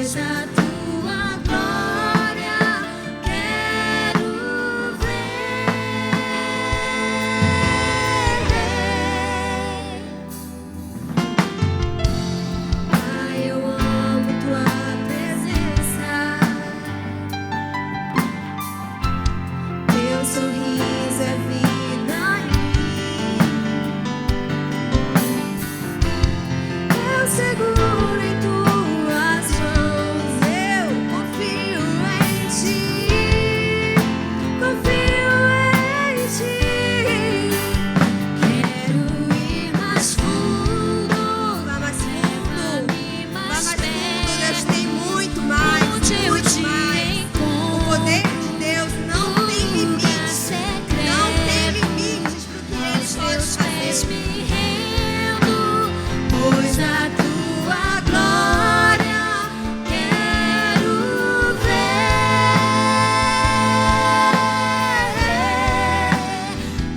pois a tua glória quero ver. Pai, eu amo tua presença, teu sorriso é vida em mim. Eu seguro em tuas mãos, eu confio em ti, confio em ti. Quero ir mais fundo, Vá mais fundo. leva-me Vá mais mais fundo. Deus perto, tem muito mais, onde eu muito te mais. O poder de Deus não tem limites. Não tem limites pro que Ele aos pode teus pés fazer. me rendo, pois a tua glória quero ver.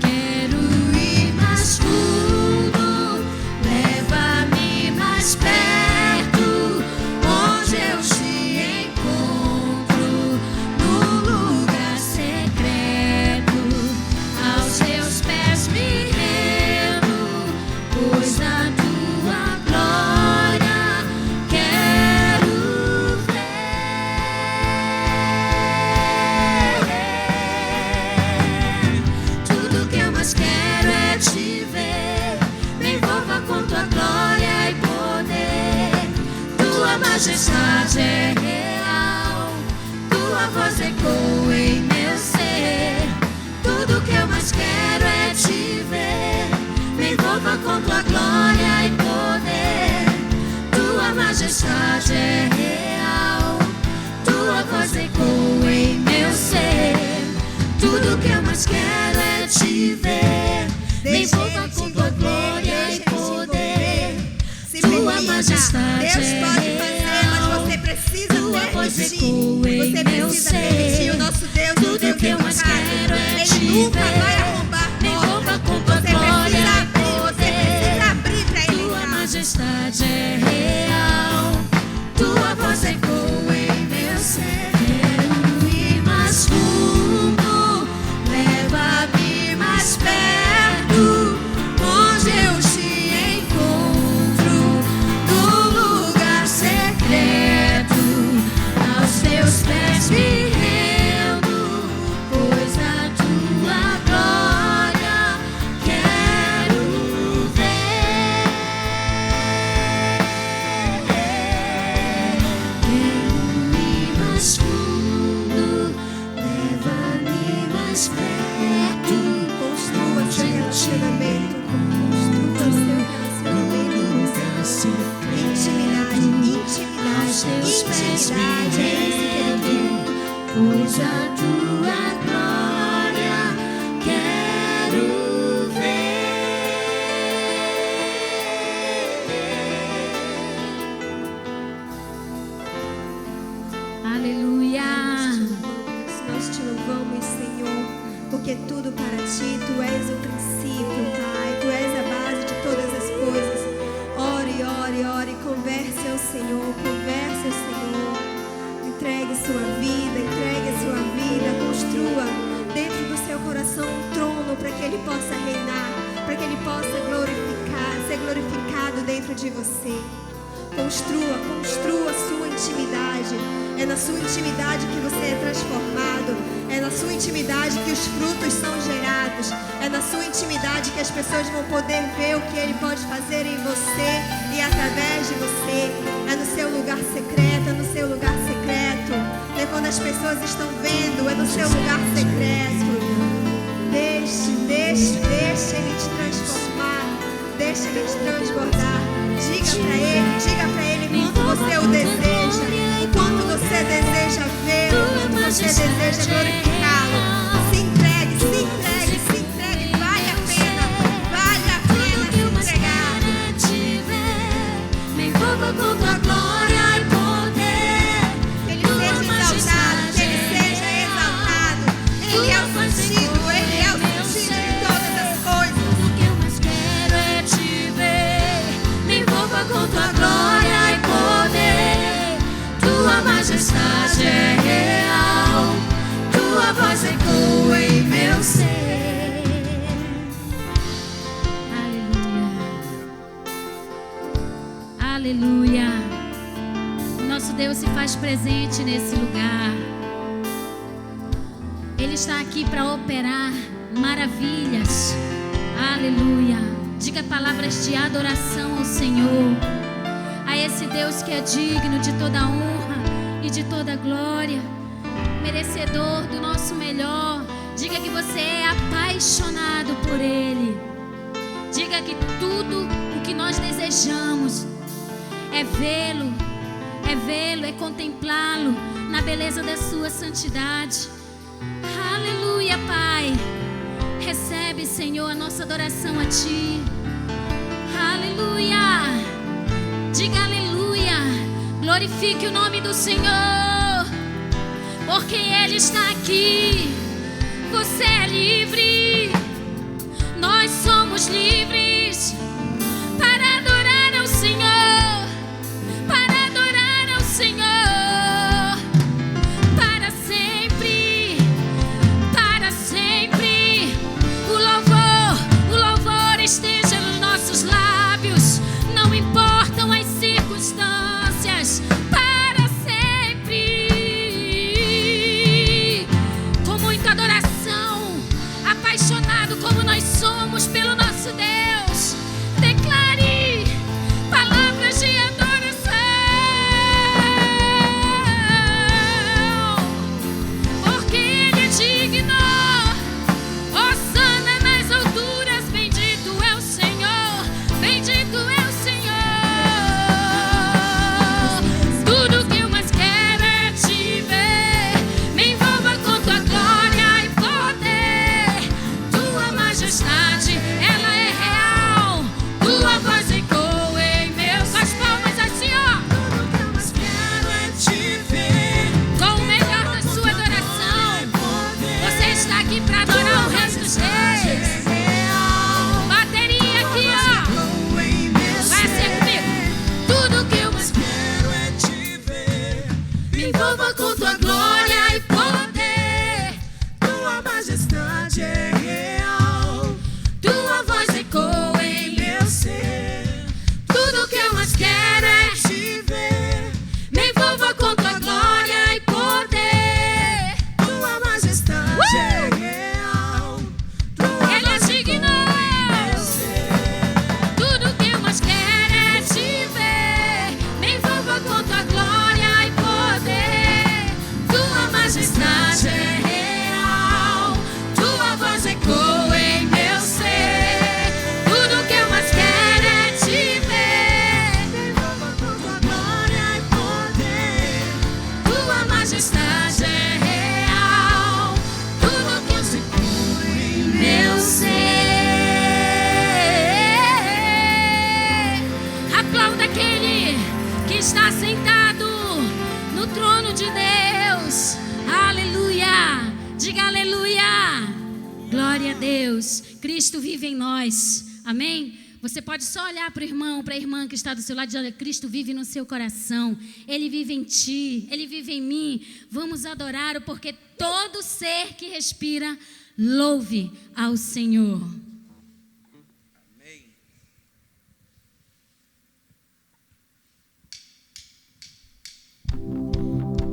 Quero ir mais fundo, leva-me mais perto, onde eu te encontro, no lugar secreto. Aos teus pés me rendo, pois a tua glória quero ver. Tudo que eu mais quero é te ver. Me envolva com tua glória e poder. Tua majestade é real, tua voz ecoa em meu ser. Tudo que eu mais quero é te ver. Me envolva com tua glória e poder. Tua majestade é real, tua voz ecoa em meu ser. Tudo que eu mais quero é te ver. Me envolva com tua glória e poder. Se Tua permita. majestade Deus é pode fazer, mas real, você precisa tua voz permitir. ecoa em Você meu precisa ser. permitir. O nosso Deus não Tudo tem o que eu que mais tocar. quero é Ele te nunca ver. vai arrombar Me envolva com tua Você glória precisa e abrir, você precisa abrir pra Ele tua entrar. majestade é real, tua voz ecoa em meu ser. Quero ir mais fundo, leva-me mais perto, onde eu te encontro, no lugar secreto. Aos teus pés me rendo, pois a tua glória quero ver. Quero ir mais fundo, leva-me mais perto. Construa seu relacionamento. Construa seu relacionamento. Intimidade, Aos teus pés me intimidade. É isso que Ele rendo, pois a tua glória quero ver. Aleluia. Nós te louvamos, Senhor, porque tudo para ti, tu és o princípio, Pai, tu és a base de todas as coisas. Ore, ore, ore, converse ao Senhor, converse ao Senhor. Entregue sua vida, construa dentro do seu coração um trono para que Ele possa reinar, para que Ele possa ser glorificado dentro de você. Construa a sua intimidade. É na sua intimidade que você é transformado. É na sua intimidade que os frutos são gerados. É na sua intimidade que as pessoas vão poder ver o que Ele pode fazer em você e através de você. É no seu lugar secreto, é no seu lugar secreto. É quando as pessoas estão vendo, é no seu lugar secreto. Deixe Ele te transformar. Deixe Ele te transbordar. Diga pra Ele quanto você o deseja, o quanto você deseja vê-lo, o quanto você deseja glorificá-lo. Se entregue, se entregue, se entregue. Vale a pena se entregar. Me envolva com tua glória e poder. Que Ele seja exaltado, que Ele seja exaltado. Ele é o sentido de todas as coisas. Tudo que eu mais quero é te ver. Me envolva com tua glória e poder. majestade é real, tua voz ecoa em meu ser. Aleluia. Aleluia. Nosso Deus se faz presente nesse lugar. Ele está aqui para operar maravilhas. Aleluia. Diga palavras de adoração ao Senhor, a esse Deus que é digno de toda honra e de toda glória, merecedor do nosso melhor. Diga que você é apaixonado por Ele. Diga que tudo o que nós desejamos é vê-lo, é contemplá-lo na beleza da sua santidade. Aleluia, Pai. Recebe, Senhor, a nossa adoração a Ti. Aleluia. Diga aleluia. Glorifique o nome do Senhor, porque Ele está aqui. Você é livre. Nós somos livres para adorar ao Senhor, para adorar ao Senhor. Para sempre, para sempre. O louvor esteja nos nossos lábios, não importam as circunstâncias. Para sempre, com muita adoração, apaixonado como nós somos pelo nosso Deus, declare palavras de adoração, porque Ele é digno. Hosana nas alturas, bendito é o Senhor, bendito é o Senhor. Tudo que eu mais quero é te ver, me envolva com tua glória e poder. Tua majestade, ela é real, tua voz ecoa em meus. Com as palmas assim, ó. Tudo que eu mais quero é te ver, Com o melhor da sua adoração, você está aqui para adorar o resto dos reis. Bateria aqui, ó. Vai assim comigo. Tudo que eu mais quero é te ver, me envolva com tua glória e poder. Tua majestade é real, tua voz ecoa em meu ser. Tudo que eu mais quero é te ver, me envolva com tua glória e poder. Tua majestade é real, tua Ele é digno. meu ser. Tudo que eu mais quero é te ver, Me envolva com tua glória e poder. Tua majestade é real, tua voz ecoa em meu ser. Tudo que eu mais quero é te ver, me envolva com tua glória e poder. Tua majestade é real, tudo que eu ecoa em meu ser. aplauda aquele que está sentado no trono de Deus. Aleluia. Diga aleluia. Glória a Deus. Cristo vive em nós. Amém? Você pode só olhar para o irmão, para a irmã que está do seu lado e dizer: olha, Cristo vive no seu coração. Ele vive em ti, Ele vive em mim. Vamos adorá-lo, porque todo ser que respira, louve ao Senhor.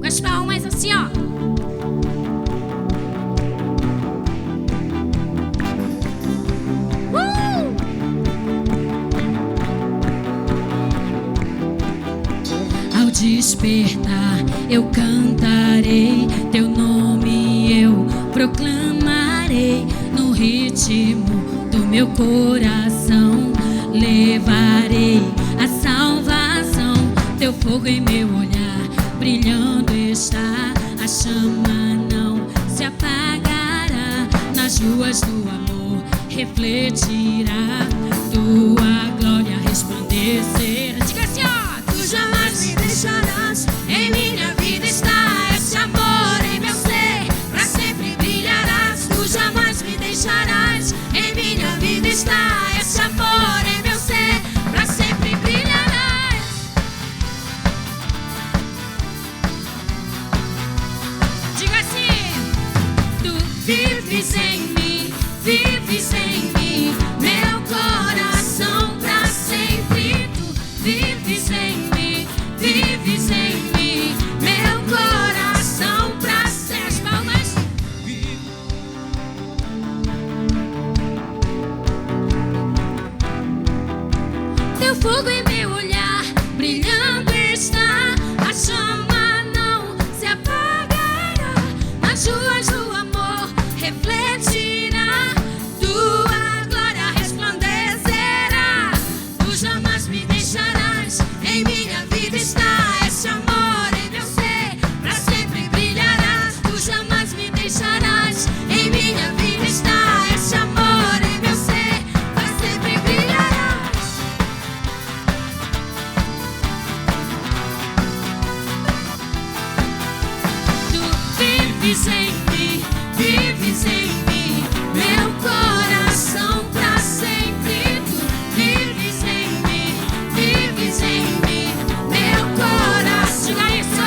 Com as palmas assim, ó. Ao despertar eu cantarei, teu nome eu proclamarei. No ritmo do meu coração levarei a salvação. Teu fogo em meu olhar brilhando está, a chama não se apagará. Nas ruas do amor refletirá, tua glória resplandecerá. Diga assim, ó. Tu jamais me deixarás, em minha vida está esse amor em meu ser, pra sempre brilharás. Tu jamais me deixarás, em minha vida está esse amor em meu ser, pra sempre brilharás. vives em mim, vives em mim, meu coração pra sempre. Tu vives em mim, vives em mim, meu coração pra sempre. As palmas. Teu fogo em meu olhar, brilhando está, a chama não se apagará. Nas ruas do amor refletirá, tua glória resplandecerá. Tu jamais me deixarás, em minha vida está esse amor em meu ser, pra sempre brilharás. Tu jamais me deixarás, em minha vida está esse amor em meu ser, pra sempre brilharás. Tu vives em mim, vives em mim, meu coração pra sempre. Tu vives em mim, vives em mim, meu coração. Diga isso.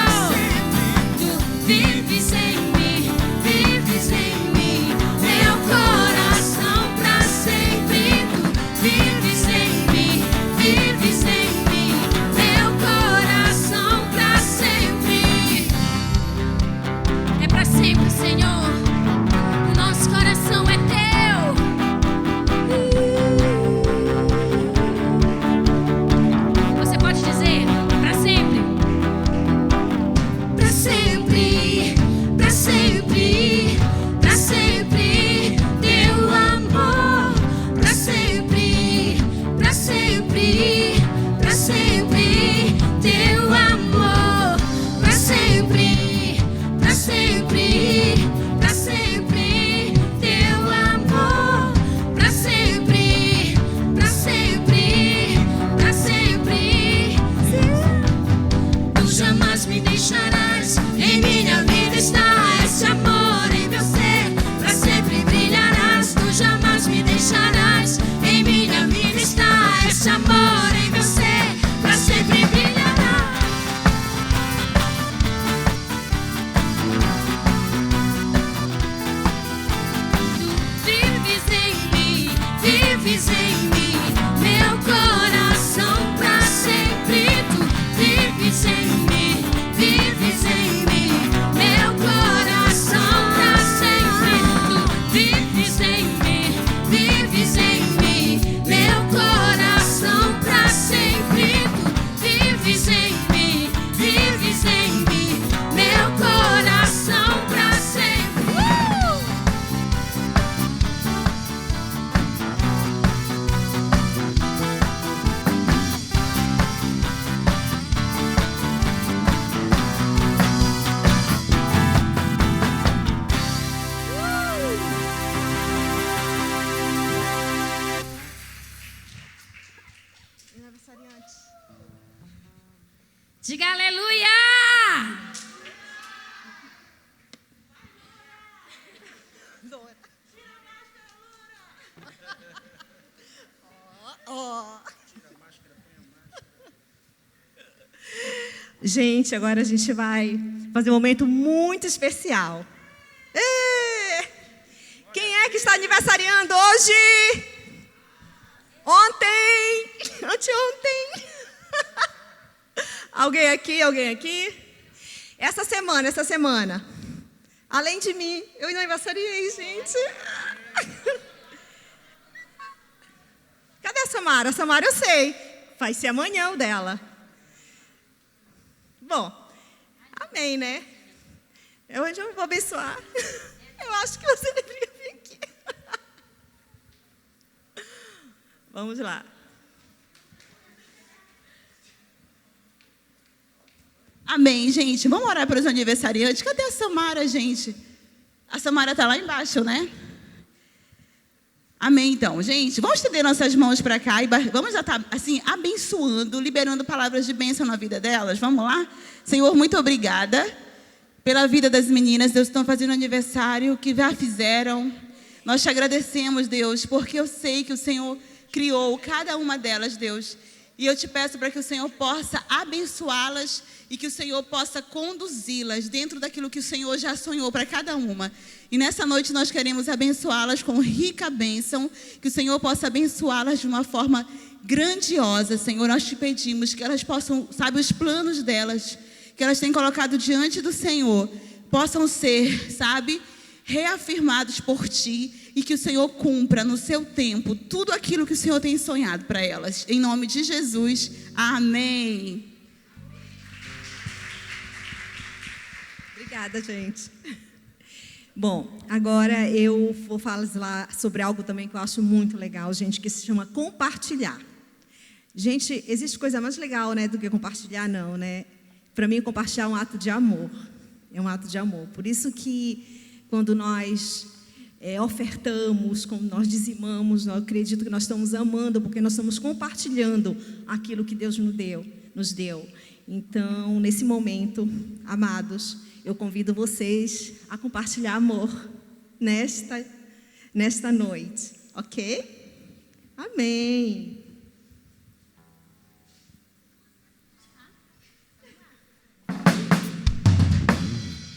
Tu vives em mim, vives em mim, meu coração pra sempre. Tu vives em mim, vives em mim, meu coração pra sempre. É pra sempre, Senhor. O nosso coração é teu. Você pode dizer pra sempre? Pra sempre, pra sempre, pra sempre, teu amor. Pra sempre, pra sempre, pra sempre, teu amor. Pra sempre, pra sempre, pra sempre, teu amor. Pra sempre, pra sempre, pra sempre. Tu jamais me deixarás, em minha vida está esse amor em meu ser, pra sempre brilharás. Tu jamais me deixarás, em minha vida está esse amor em meu ser, pra sempre brilharás. Tu vives em mim, vives em mim, meu coração pra sempre. Tu vives em mim, vives em mim, meu coração pra sempre. Tu vives em mim, vives em mim, meu coração pra sempre. Tu vives em mim, vives em mim, meu coração pra sempre. Diga aleluia! Gente, agora a gente vai fazer um momento muito especial. Quem é que está aniversariando hoje? Ontem? Anteontem? Alguém aqui? Alguém aqui? Essa semana. Além de mim, eu aniversariei, gente. Cadê a Samara? A Samara eu sei. Vai ser amanhã o dela. Bom, amém, né? Hoje eu vou abençoar. Eu acho que você deveria vir aqui. Vamos lá. Amém, gente. Vamos orar para os aniversariantes. Cadê a Samara, gente? A Samara está lá embaixo, né? Amém, então. Gente, vamos estender nossas mãos para cá e vamos já estar, assim, abençoando, liberando palavras de bênção na vida delas. Vamos lá? Senhor, muito obrigada pela vida das meninas. Deus, estão fazendo aniversário, que já fizeram. Nós te agradecemos, Deus, porque eu sei que o Senhor criou cada uma delas, Deus. E eu te peço para que o Senhor possa abençoá-las e que o Senhor possa conduzi-las dentro daquilo que o Senhor já sonhou para cada uma. E nessa noite nós queremos abençoá-las com rica bênção, que o Senhor possa abençoá-las de uma forma grandiosa, Senhor. Nós te pedimos que elas possam, sabe, os planos delas, que elas têm colocado diante do Senhor, possam ser, sabe, reafirmados por Ti, e que o Senhor cumpra no seu tempo tudo aquilo que o Senhor tem sonhado para elas. Em nome de Jesus, amém. Obrigada, gente. Bom, agora eu vou falar sobre algo também que eu acho muito legal, gente, que se chama compartilhar. Gente, existe coisa mais legal, né, do que compartilhar, não, né? Para mim, compartilhar é um ato de amor. É um ato de amor. Por isso que quando nós ofertamos, quando nós dizimamos, eu acredito que nós estamos amando, porque nós estamos compartilhando aquilo que Deus nos deu. Então, nesse momento, amados, eu convido vocês a compartilhar amor nesta noite, ok? Amém.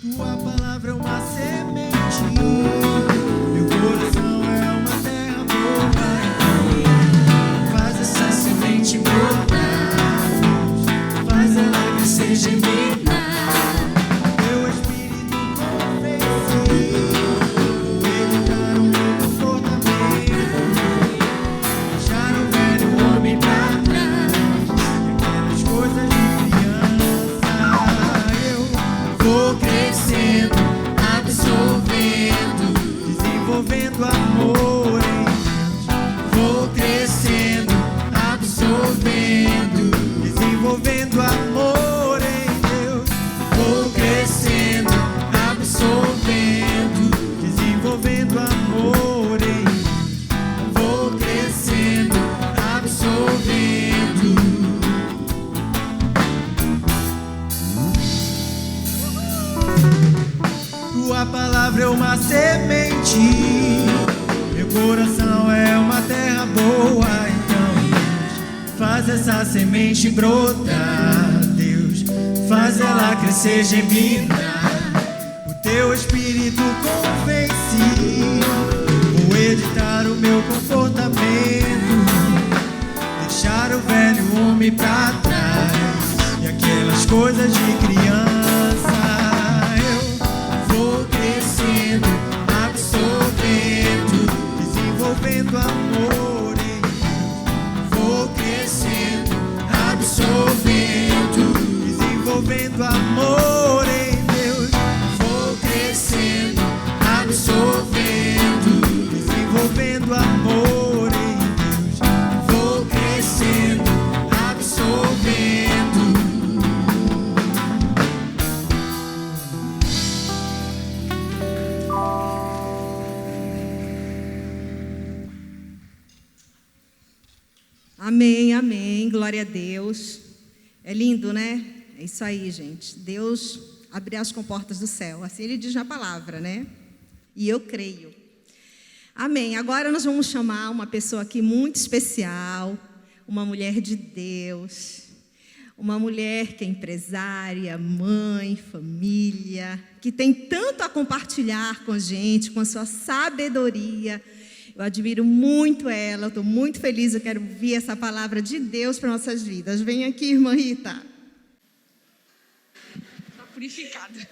Tua palavra é uma semente, meu coração é uma terra boa. Faz essa semente brotar, faz ela crescer, germinar. Teu espírito convencer, meditar o meu comportamento, deixar o velho homem pra trás, e aquelas coisas de criança. Eu vou crescendo, absorvendo, desenvolvendo amor em Deus. Vou crescendo, absorvendo, desenvolvendo amor em Deus. Vou crescendo, absorvendo, desenvolvendo amor em Deus. Vou crescendo, absorvendo. Tua palavra é uma semente, meu coração é uma terra boa. Então, Deus, faz essa semente brotar, Deus, faz ela crescer, germinar. O teu espírito convence, vou editar o meu comportamento, deixar o velho homem pra trás, e aquelas coisas de criança. Vou crescendo, absorvendo, desenvolvendo amor em Deus. Vou crescendo, absorvendo, desenvolvendo amor em Deus. Vou crescendo, absorvendo, desenvolvendo amor em Deus. Vou crescendo, absorvendo. Amém, amém, glória a Deus. É lindo, né? É isso aí, gente. Deus abriu as comportas do céu, assim Ele diz na palavra, né? E eu creio. Amém. Agora nós vamos chamar uma pessoa aqui muito especial, uma mulher de Deus, uma mulher que é empresária, mãe, família, que tem tanto a compartilhar com a gente, com a sua sabedoria. Eu admiro muito ela, eu estou muito feliz, eu quero ouvir essa palavra de Deus para nossas vidas. Vem aqui, irmã Rita. Está purificada.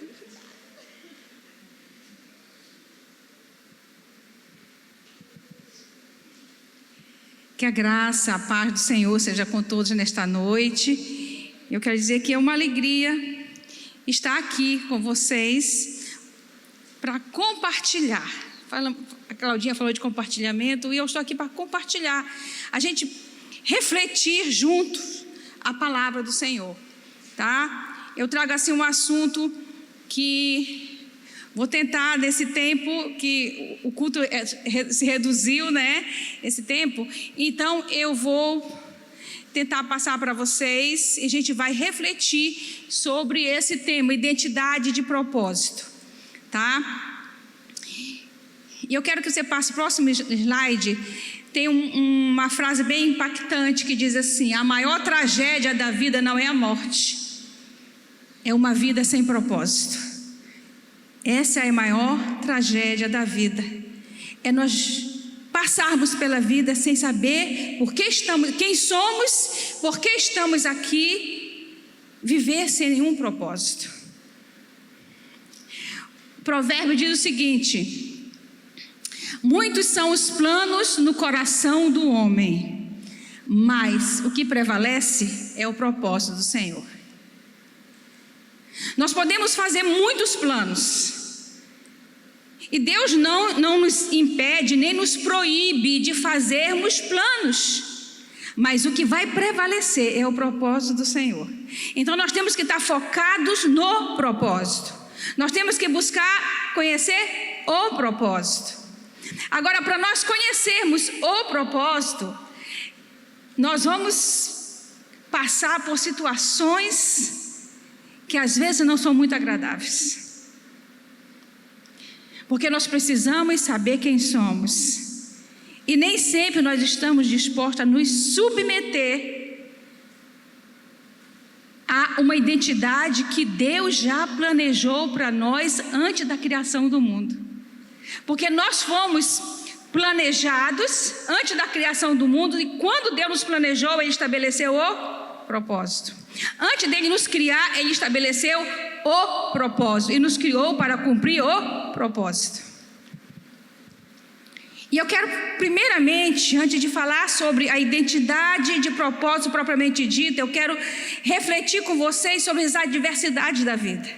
Que a graça, a paz do Senhor seja com todos nesta noite. Eu quero dizer que é uma alegria estar aqui com vocês para compartilhar. A Claudinha falou de compartilhamento e eu estou aqui para compartilhar. A gente refletir juntos a palavra do Senhor, tá? Eu trago assim um assunto que vou tentar, nesse tempo que o culto se reduziu, né? Esse tempo. Então, eu vou tentar passar para vocês e a gente vai refletir sobre esse tema, identidade de propósito, tá? E eu quero que você passe o próximo slide. tem uma frase bem impactante que diz assim: a maior tragédia da vida não é a morte, é uma vida sem propósito. Essa é a maior tragédia da vida, é nós passarmos pela vida sem saber por que estamos, quem somos, por que estamos aqui, viver sem nenhum propósito. O provérbio diz o seguinte: muitos são os planos no coração do homem, mas o que prevalece é o propósito do Senhor. Nós podemos fazer muitos planos, e Deus não nos impede nem nos proíbe de fazermos planos, mas o que vai prevalecer é o propósito do Senhor. Então nós temos que estar focados no propósito, nós temos que buscar conhecer o propósito. Agora, para nós conhecermos o propósito, nós vamos passar por situações que às vezes não são muito agradáveis, porque nós precisamos saber quem somos, e nem sempre nós estamos dispostos a nos submeter a uma identidade que Deus já planejou para nós antes da criação do mundo. Porque nós fomos planejados antes da criação do mundo, e quando Deus nos planejou, Ele estabeleceu o propósito. Antes dele nos criar, Ele estabeleceu o propósito e nos criou para cumprir o propósito. E eu quero, primeiramente, antes de falar sobre a identidade de propósito propriamente dita, eu quero refletir com vocês sobre as adversidades da vida.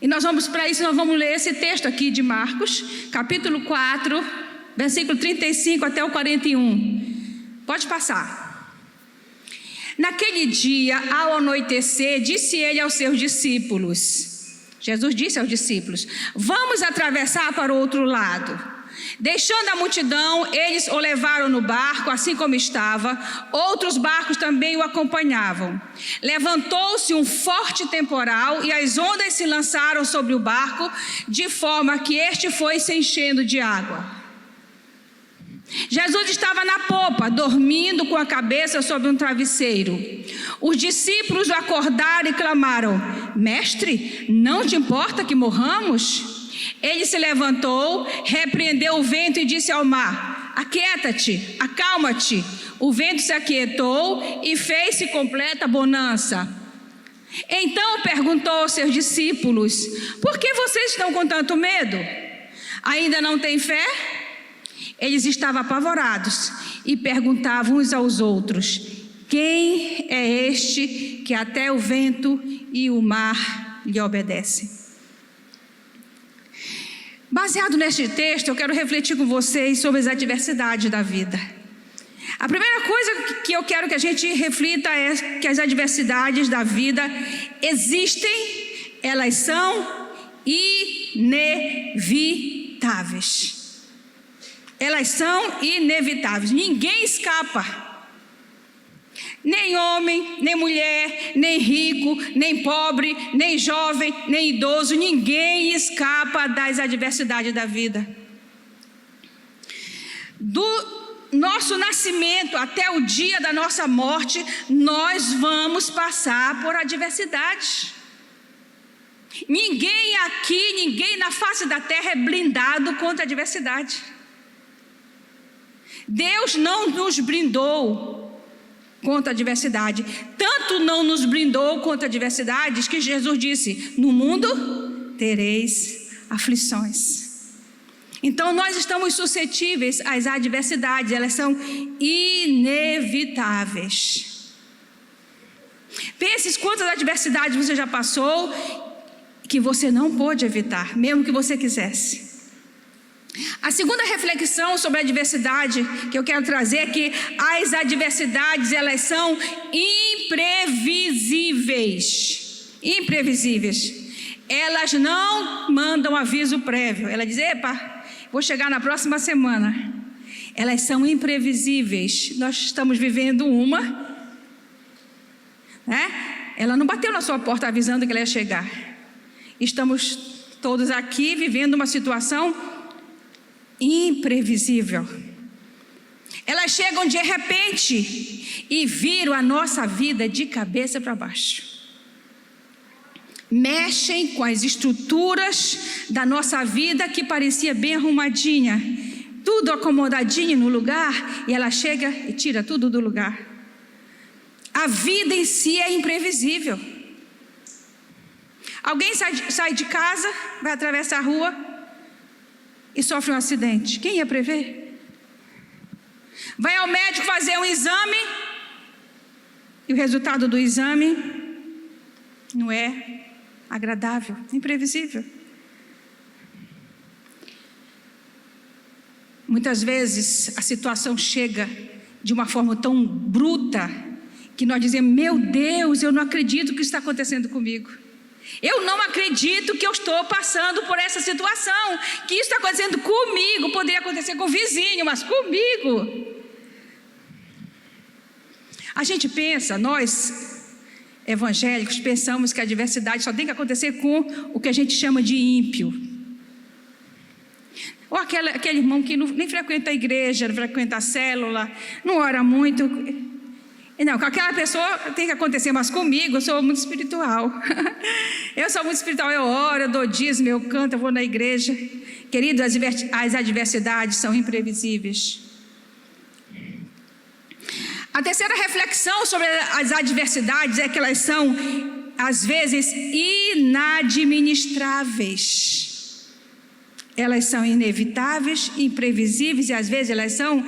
E para isso nós vamos ler esse texto aqui de Marcos, capítulo 4, versículo 35 até o 41. Pode passar. Naquele dia, ao anoitecer, disse ele aos seus discípulos, Jesus disse aos discípulos: vamos atravessar para o outro lado. Deixando a multidão, eles o levaram no barco, assim como estava. Outros barcos também o acompanhavam. Levantou-se um forte temporal e as ondas se lançaram sobre o barco, de forma que este foi se enchendo de água. Jesus estava na popa, dormindo com a cabeça sobre um travesseiro. Os discípulos o acordaram e clamaram: mestre, não te importa que morramos? Ele se levantou, repreendeu o vento e disse ao mar: aquieta-te, acalma-te. O vento se aquietou e fez-se completa bonança. Então perguntou aos seus discípulos: por que vocês estão com tanto medo? Ainda não têm fé? Eles estavam apavorados e perguntavam uns aos outros: quem é este que até o vento e o mar lhe obedecem? Baseado neste texto, eu quero refletir com vocês sobre as adversidades da vida. A primeira coisa que eu quero que a gente reflita é que as adversidades da vida existem, elas são inevitáveis. Elas são inevitáveis, ninguém escapa. Nem homem, nem mulher, nem rico, nem pobre, nem jovem, nem idoso, ninguém escapa das adversidades da vida. Do nosso nascimento até o dia da nossa morte, nós vamos passar por adversidades. Ninguém aqui, ninguém na face da terra é blindado contra a adversidade. Deus não nos blindou contra a adversidade. Tanto não nos blindou contra adversidades que Jesus disse: no mundo tereis aflições. Então nós estamos suscetíveis às adversidades, elas são inevitáveis. Pense quantas adversidades você já passou que você não pôde evitar, mesmo que você quisesse. A segunda reflexão sobre a adversidade que eu quero trazer é que as adversidades, elas são imprevisíveis. Imprevisíveis. Elas não mandam aviso prévio. Ela diz: epa, vou chegar na próxima semana. Elas são imprevisíveis. Nós estamos vivendo uma, né? Ela não bateu na sua porta avisando que ela ia chegar. Estamos todos aqui vivendo uma situação imprevisível. Elas chegam de repente e viram a nossa vida de cabeça para baixo. Mexem com as estruturas da nossa vida que parecia bem arrumadinha, tudo acomodadinho no lugar, e ela chega e tira tudo do lugar. A vida em si é imprevisível. Alguém sai de casa, vai atravessar a rua e sofre um acidente. Quem ia prever? Vai ao médico fazer um exame e o resultado do exame não é agradável, imprevisível. Muitas vezes a situação chega de uma forma tão bruta que nós dizemos: meu Deus, eu não acredito que isso está acontecendo comigo. Eu não acredito que eu estou passando por essa situação, que isso está acontecendo comigo. Poderia acontecer com o vizinho, mas comigo. A gente pensa, nós evangélicos pensamos que a adversidade só tem que acontecer com o que a gente chama de ímpio. Ou aquele irmão que nem frequenta a igreja, não frequenta a célula, não ora muito. Não, com aquela pessoa tem que acontecer, mas comigo eu sou muito espiritual. Eu sou muito espiritual, eu oro, eu dou dízimo, eu canto, eu vou na igreja. Querido, as adversidades são imprevisíveis. A terceira reflexão sobre as adversidades é que elas são, às vezes, inadministráveis. Elas são inevitáveis, imprevisíveis e às vezes elas são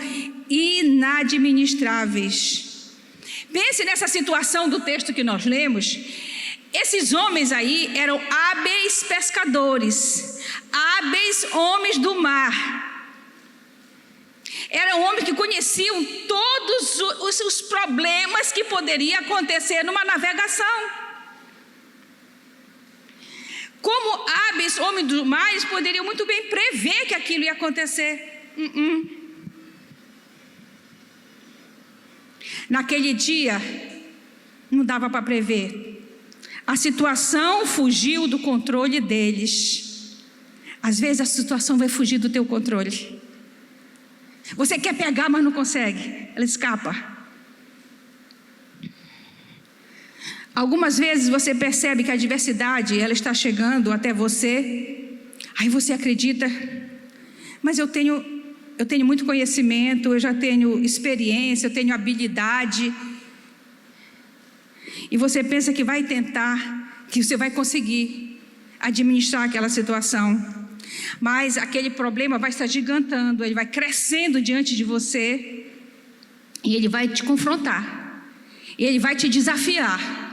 inadministráveis. Pense nessa situação do texto que nós lemos. Esses homens aí eram hábeis pescadores, hábeis homens do mar. Eram homens que conheciam todos os problemas que poderiam acontecer numa navegação. Como hábeis homens do mar, eles poderiam muito bem prever que aquilo ia acontecer. Naquele dia, não dava para prever. A situação fugiu do controle deles. Às vezes a situação vai fugir do teu controle. Você quer pegar, mas não consegue. Ela escapa. Algumas vezes você percebe que a adversidade, ela está chegando até você. Aí você acredita, mas eu tenho muito conhecimento, eu já tenho experiência, eu tenho habilidade. E você pensa que vai tentar, que você vai conseguir administrar aquela situação. Mas aquele problema vai se agigantando, ele vai crescendo diante de você. E ele vai te confrontar. Ele vai te desafiar.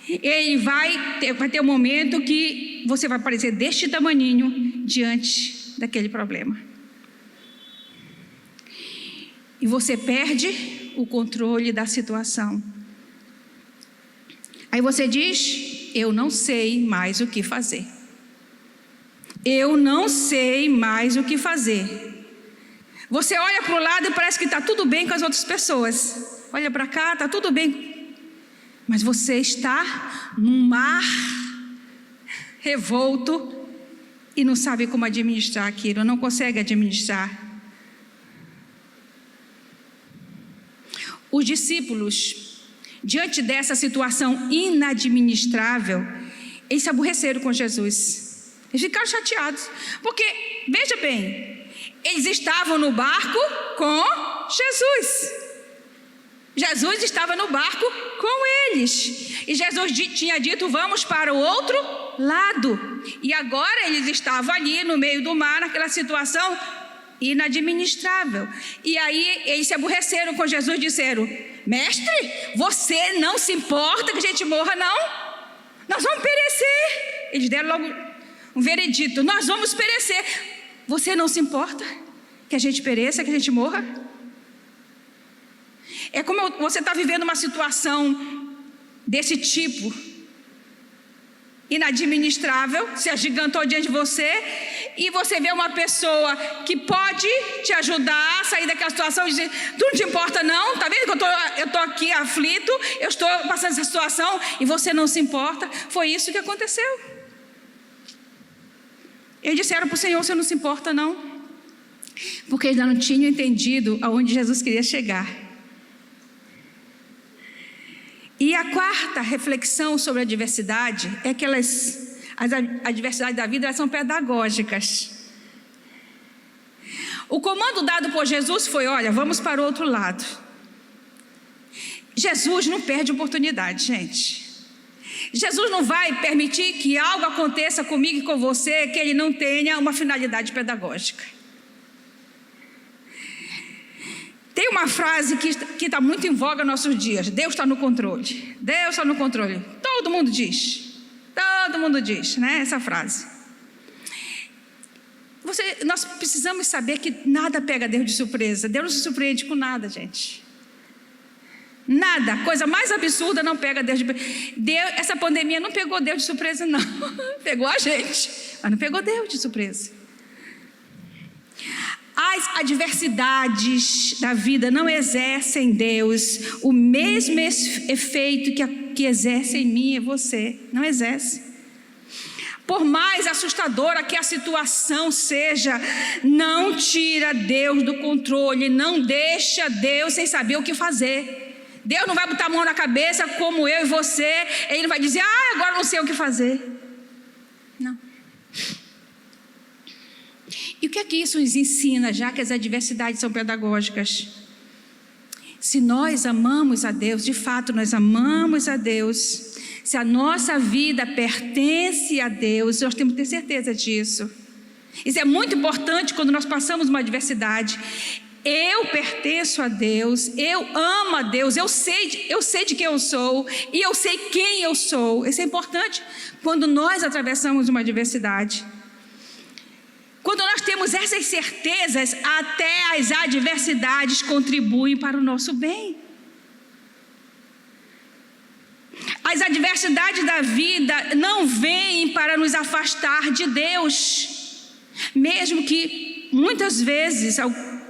Ele vai ter um momento que você vai parecer deste tamaninho diante daquele problema. E você perde o controle da situação. Aí você diz: eu não sei mais o que fazer. Eu não sei mais o que fazer. Você olha para o lado e parece que está tudo bem com as outras pessoas. Olha para cá, está tudo bem. Mas você está num mar revolto e não sabe como administrar aquilo, não consegue administrar. Os discípulos, diante dessa situação inadministrável, eles se aborreceram com Jesus. Eles ficaram chateados, porque, veja bem, eles estavam no barco com Jesus. Jesus estava no barco com eles. E Jesus tinha dito: vamos para o outro lado. E agora eles estavam ali no meio do mar, naquela situação inadministrável. E aí eles se aborreceram com Jesus e disseram: mestre, você não se importa que a gente morra, não? Nós vamos perecer. Eles deram logo um veredito: nós vamos perecer. Você não se importa que a gente pereça, que a gente morra? É como você está vivendo uma situação desse tipo, inadministrável, se agigantou diante de você, e você vê uma pessoa que pode te ajudar a sair daquela situação e dizer: tu não te importa não? Está vendo que eu estou aqui aflito, eu estou passando essa situação e você não se importa? Foi isso que aconteceu. Eles disseram para o Senhor: você não se importa não? porque eles ainda não tinham entendido aonde Jesus queria chegar. E a quarta reflexão sobre a adversidade é que as adversidades da vida, elas são pedagógicas. O comando dado por Jesus foi: olha, vamos para o outro lado. Jesus não perde oportunidade, gente. Jesus não vai permitir que algo aconteça comigo e com você que ele não tenha uma finalidade pedagógica. Tem uma frase que está muito em voga nos nossos dias: Deus está no controle. Deus está no controle. Todo mundo diz, né, essa frase. Nós precisamos saber que nada pega Deus de surpresa. Deus não se surpreende com nada, gente. Nada, coisa mais absurda não pega Deus de surpresa. Essa pandemia não pegou Deus de surpresa, não. Pegou a gente, mas não pegou Deus de surpresa. As adversidades da vida não exercem em Deus o mesmo efeito que exerce em mim e você. Não exerce. Por mais assustadora que a situação seja, não tira Deus do controle, não deixa Deus sem saber o que fazer. Deus não vai botar a mão na cabeça como eu e você, ele vai dizer: agora não sei o que fazer. Não. E o que é que isso nos ensina, já que as adversidades são pedagógicas? Se nós amamos a Deus, de fato nós amamos a Deus, se a nossa vida pertence a Deus, nós temos que ter certeza disso. Isso é muito importante quando nós passamos uma adversidade. Eu pertenço a Deus, eu amo a Deus, eu sei de quem eu sou e eu sei quem eu sou. Isso é importante quando nós atravessamos uma adversidade. Quando nós temos essas certezas, até as adversidades contribuem para o nosso bem. As adversidades da vida não vêm para nos afastar de Deus, mesmo que muitas vezes,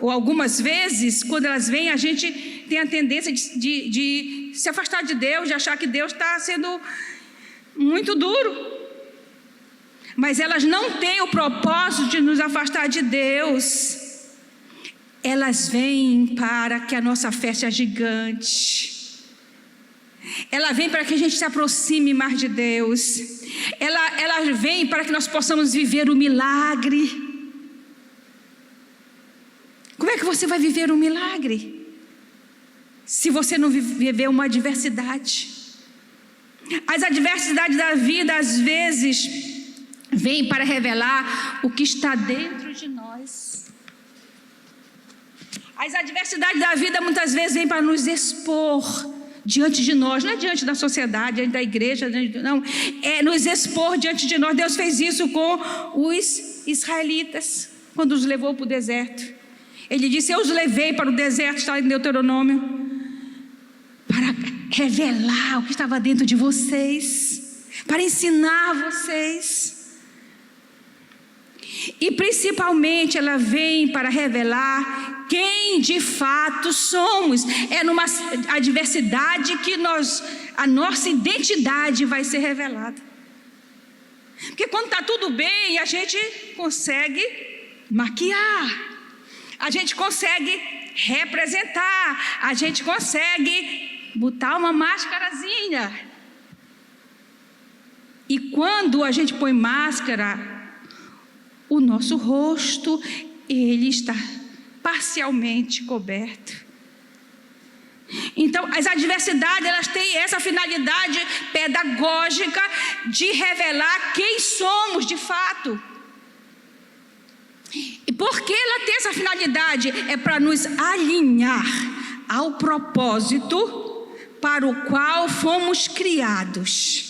ou algumas vezes, quando elas vêm, a gente tem a tendência de se afastar de Deus, de achar que Deus está sendo muito duro. Mas elas não têm o propósito de nos afastar de Deus. Elas vêm para que a nossa fé seja gigante. Ela vem para que a gente se aproxime mais de Deus. Ela vem para que nós possamos viver o milagre. Como é que você vai viver um milagre se você não viver uma adversidade? As adversidades da vida, às vezes, vêm para revelar o que está dentro de nós. As adversidades da vida, muitas vezes, vêm para nos expor diante de nós, não é diante da sociedade, diante da igreja, não, é nos expor diante de nós. Deus fez isso com os israelitas, quando os levou para o deserto. Ele disse: eu os levei para o deserto, está em Deuteronômio, para revelar o que estava dentro de vocês, para ensinar vocês. E principalmente ela vem para revelar quem de fato somos. É numa adversidade que a nossa identidade vai ser revelada. Porque quando está tudo bem, a gente consegue maquiar, a gente consegue representar, a gente consegue botar uma máscarazinha. E quando a gente põe máscara, o nosso rosto, ele está parcialmente coberto. Então, as adversidades, elas têm essa finalidade pedagógica de revelar quem somos de fato. E por que ela tem essa finalidade? É para nos alinhar ao propósito para o qual fomos criados,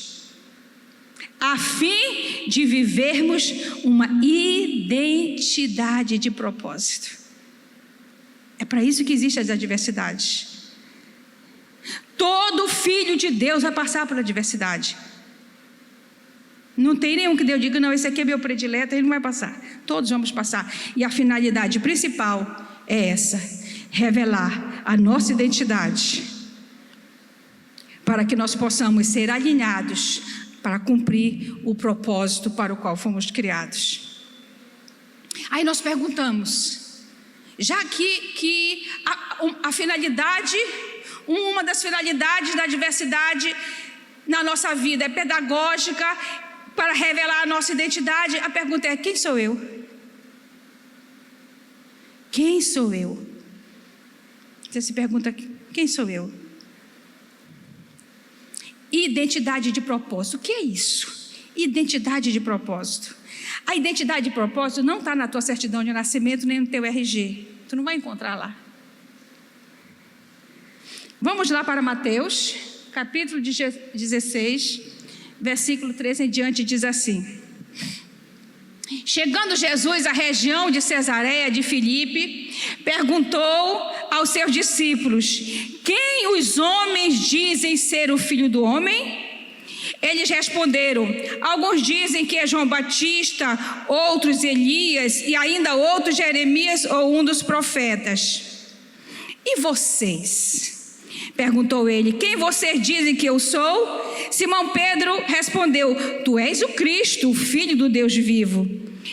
a fim de vivermos uma identidade de propósito. É para isso que existem as adversidades. Todo filho de Deus vai passar por adversidade. Não tem nenhum que Deus diga: não, esse aqui é meu predileto, ele não vai passar. Todos vamos passar. E a finalidade principal é essa: revelar a nossa identidade, para que nós possamos ser alinhados para cumprir o propósito para o qual fomos criados. Aí nós perguntamos: já que a finalidade, uma das finalidades da diversidade na nossa vida é pedagógica, para revelar a nossa identidade. A pergunta é: quem sou eu? Quem sou eu? Você se pergunta: quem sou eu? Identidade de propósito. O que é isso? Identidade de propósito. A identidade de propósito não está na tua certidão de nascimento nem no teu RG. Tu não vai encontrar lá. Vamos lá para Mateus, capítulo 16, versículo 13 em diante, diz assim: chegando Jesus à região de Cesareia de Filipe, perguntou aos seus discípulos: quem os homens dizem ser o Filho do Homem? Eles responderam: alguns dizem que é João Batista, outros Elias e ainda outros Jeremias ou um dos profetas. E vocês? Perguntou ele: quem vocês dizem que eu sou? Simão Pedro respondeu: tu és o Cristo, o Filho do Deus vivo.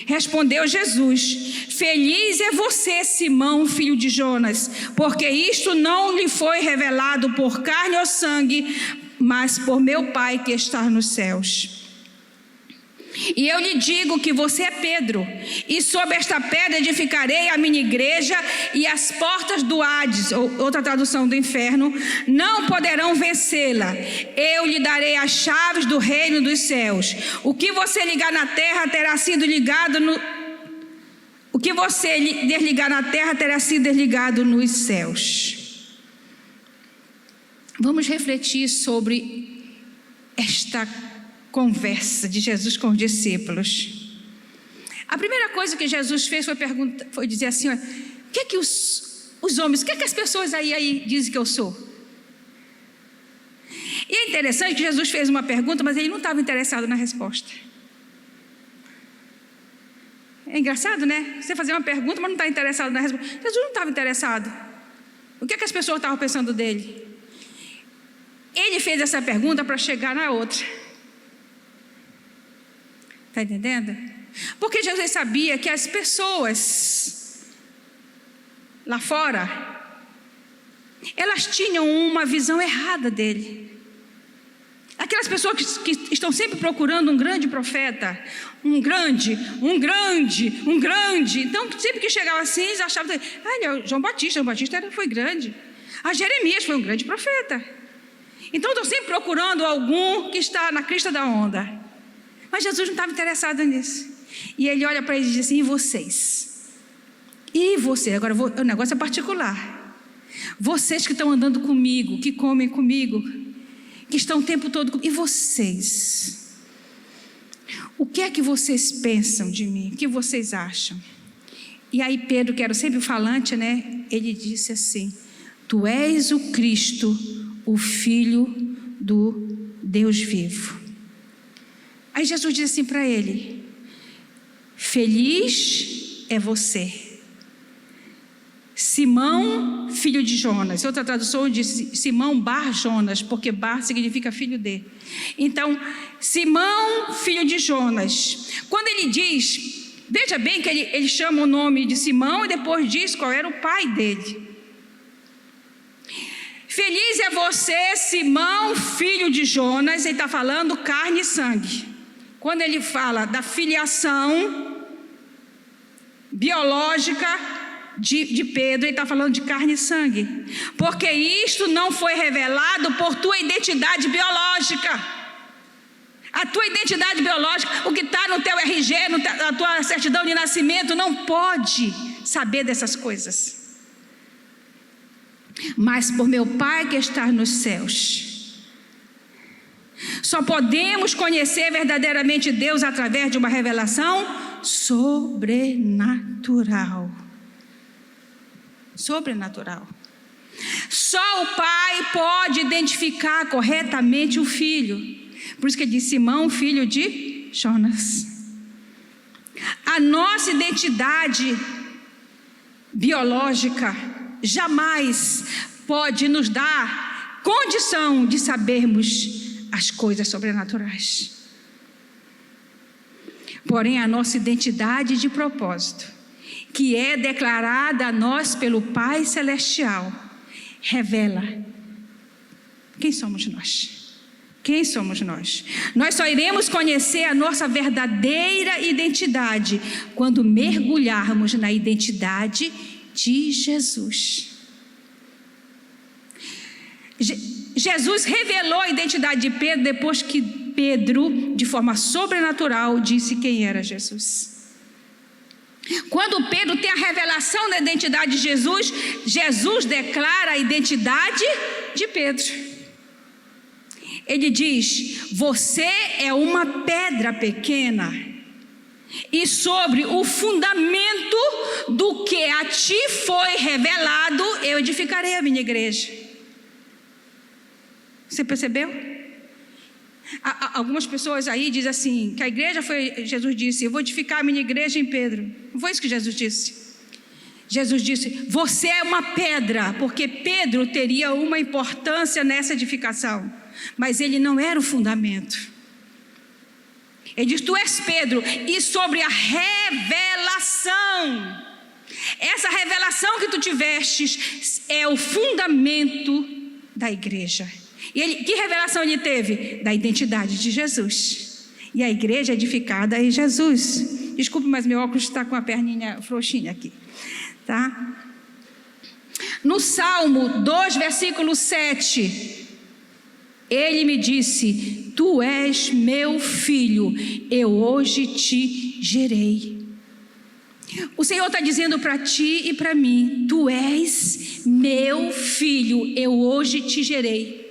Respondeu Jesus: feliz é você, Simão, filho de Jonas, porque isto não lhe foi revelado por carne ou sangue, mas por meu Pai que está nos céus. E eu lhe digo que você é Pedro, e sobre esta pedra edificarei a minha igreja, e as portas do Hades, ou outra tradução do inferno, não poderão vencê-la. Eu lhe darei as chaves do reino dos céus. O que você ligar na terra terá sido ligado o que você desligar na terra terá sido desligado nos céus. Vamos refletir sobre esta conversa de Jesus com os discípulos. A primeira coisa que Jesus fez foi dizer assim: o que é que os homens, o que é que as pessoas aí dizem que eu sou? E é interessante que Jesus fez uma pergunta, mas ele não estava interessado na resposta. É engraçado, né? Você fazer uma pergunta, mas não está interessado na resposta. Jesus não estava interessado. O que é que as pessoas estavam pensando dele? Ele fez essa pergunta para chegar na outra. Está entendendo? Porque Jesus sabia que as pessoas lá fora, elas tinham uma visão errada dele. Aquelas pessoas que estão sempre procurando um grande profeta, um grande. Então, sempre que chegava assim, eles achavam: João Batista foi grande. Jeremias foi um grande profeta. Então, estão sempre procurando algum que está na crista da onda. Mas Jesus não estava interessado nisso. E ele olha para eles e diz assim: e vocês? E você? Agora o negócio é particular. Vocês que estão andando comigo, que comem comigo, que estão o tempo todo comigo. E vocês? O que é que vocês pensam de mim? O que vocês acham? E aí Pedro, que era sempre o falante, né? Ele disse assim: tu és o Cristo, o Filho do Deus vivo. Aí Jesus diz assim para ele: feliz é você, Simão, filho de Jonas. Outra tradução diz Simão Bar Jonas, porque Bar significa filho de. Então, Simão, filho de Jonas. Quando ele diz, veja bem que ele chama o nome de Simão e depois diz qual era o pai dele. Feliz é você, Simão, filho de Jonas. Ele está falando carne e sangue. Quando ele fala da filiação biológica de Pedro, ele está falando de carne e sangue. Porque isto não foi revelado por tua identidade biológica. A tua identidade biológica, o que está no teu RG, na tua certidão de nascimento, não pode saber dessas coisas. Mas por meu Pai que está nos céus. Só podemos conhecer verdadeiramente Deus através de uma revelação sobrenatural. Sobrenatural. Só o Pai pode identificar corretamente o Filho. Por isso que ele diz Simão, filho de Jonas. A nossa identidade biológica jamais pode nos dar condição de sabermos as coisas sobrenaturais. Porém, a nossa identidade de propósito que é declarada a nós pelo Pai Celestial, revela quem somos nós. Quem somos nós? Nós só iremos conhecer a nossa verdadeira identidade quando mergulharmos na identidade de Jesus. Jesus revelou a identidade de Pedro depois que Pedro, de forma sobrenatural, disse quem era Jesus. Quando Pedro tem a revelação da identidade de Jesus, Jesus declara a identidade de Pedro. Ele diz: você é uma pedra pequena, e sobre o fundamento do que a ti foi revelado, eu edificarei a minha igreja. Você percebeu? Algumas pessoas aí dizem assim, que a igreja foi, Jesus disse, eu vou edificar a minha igreja em Pedro. Não foi isso que Jesus disse. Jesus disse, você é uma pedra, porque Pedro teria uma importância nessa edificação, mas ele não era o fundamento. Ele diz, tu és Pedro, e sobre a revelação, essa revelação que tu tivestes é o fundamento da igreja. E ele, que revelação ele teve? Da identidade de Jesus. E a igreja é edificada em Jesus. Desculpe, mas meu óculos está com a perninha frouxinha aqui. Tá? No Salmo 2, versículo 7, ele me disse, tu és meu filho, eu hoje te gerei. O Senhor está dizendo para ti e para mim, tu és meu filho, eu hoje te gerei.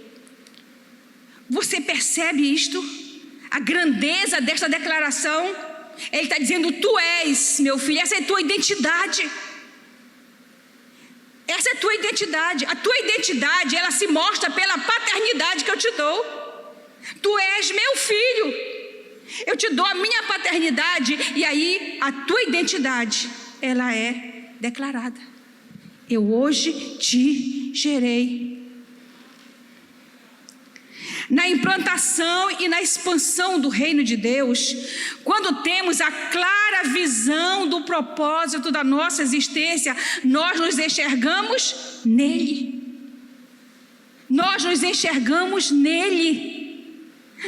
Você percebe isto? A grandeza desta declaração? Ele está dizendo, tu és meu filho, essa é a tua identidade. Essa é a tua identidade. A tua identidade, ela se mostra pela paternidade que eu te dou. Tu és meu filho. Eu te dou a minha paternidade e aí a tua identidade, ela é declarada. Eu hoje te gerei. Na implantação e na expansão do reino de Deus, quando temos a clara visão do propósito da nossa existência, nós nos enxergamos nele. Nós nos enxergamos nele.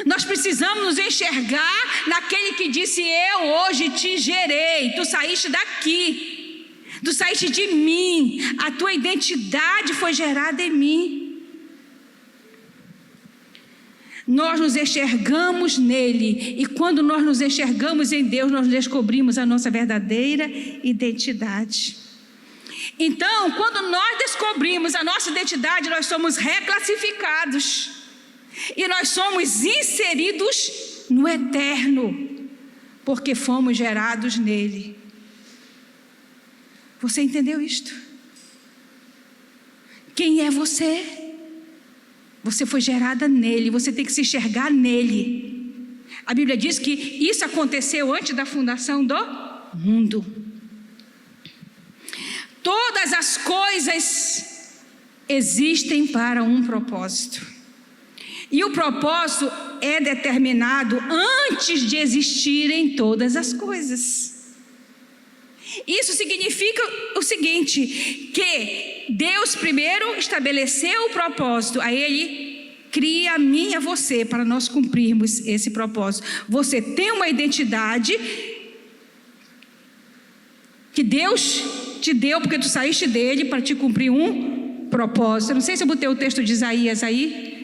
Nós precisamos nos enxergar naquele que disse, eu hoje te gerei, tu saíste daqui, tu saíste de mim, a tua identidade foi gerada em mim. Nós nos enxergamos nele, e quando nós nos enxergamos em Deus, nós descobrimos a nossa verdadeira identidade. Então, quando nós descobrimos a nossa identidade, nós somos reclassificados, e nós somos inseridos no eterno, porque fomos gerados nele. Você entendeu isto? Quem é você? Você foi gerada nele, você tem que se enxergar nele. A Bíblia diz que isso aconteceu antes da fundação do mundo. Todas as coisas existem para um propósito. E o propósito é determinado antes de existirem todas as coisas. Isso significa o seguinte, que Deus primeiro estabeleceu o propósito, aí Ele cria a mim e a você para nós cumprirmos esse propósito. Você tem uma identidade que Deus te deu porque tu saíste dele para te cumprir um propósito. Eu não sei se eu botei o texto de Isaías aí.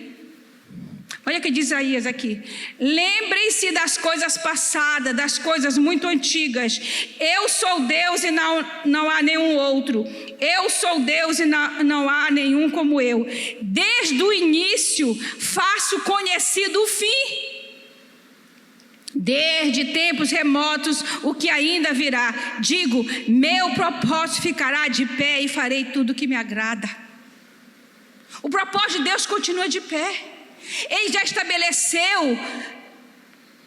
Olha o que diz Isaías aqui. Lembrem-se das coisas passadas, das coisas muito antigas. Eu sou Deus e não há nenhum outro. Eu sou Deus e não há nenhum como eu. Desde o início faço conhecido o fim. Desde tempos remotos o que ainda virá. Digo, meu propósito ficará de pé e farei tudo o que me agrada. O propósito de Deus continua de pé. Ele já estabeleceu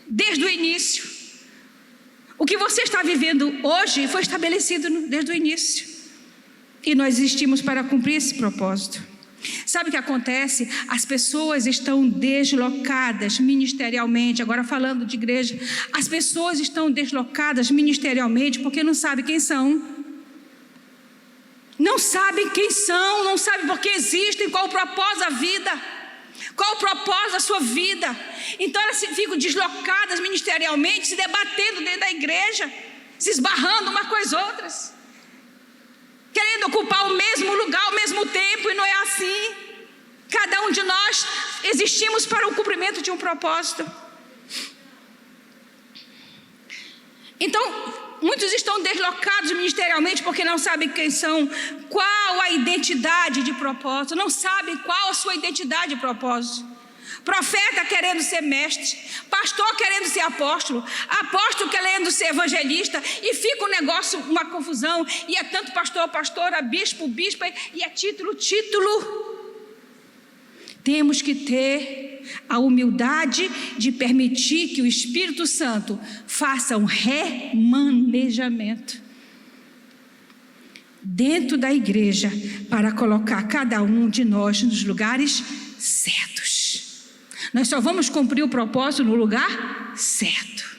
desde o início. O que você está vivendo hoje foi estabelecido desde o início. E nós existimos para cumprir esse propósito. Sabe o que acontece? As pessoas estão deslocadas ministerialmente. Agora falando de igreja, as pessoas estão deslocadas ministerialmente porque não sabem quem são. Não sabem quem são, não sabem por que existem, qual o propósito da vida, qual o propósito da sua vida. Então elas ficam deslocadas ministerialmente, se debatendo dentro da igreja, se esbarrando umas com as outras, querendo ocupar o mesmo lugar ao mesmo tempo, e não é assim. Cada um de nós existimos para o cumprimento de um propósito. Então, muitos estão deslocados ministerialmente porque não sabem quem são, qual a identidade de propósito, não sabem qual a sua identidade de propósito. Profeta querendo ser mestre, pastor querendo ser apóstolo, apóstolo querendo ser evangelista, e fica um negócio, uma confusão, e é tanto pastor, pastora, bispo, bispa, e é título. Temos que ter a humildade de permitir que o Espírito Santo faça um remanejamento dentro da igreja para colocar cada um de nós nos lugares certos. Nós só vamos cumprir o propósito no lugar certo.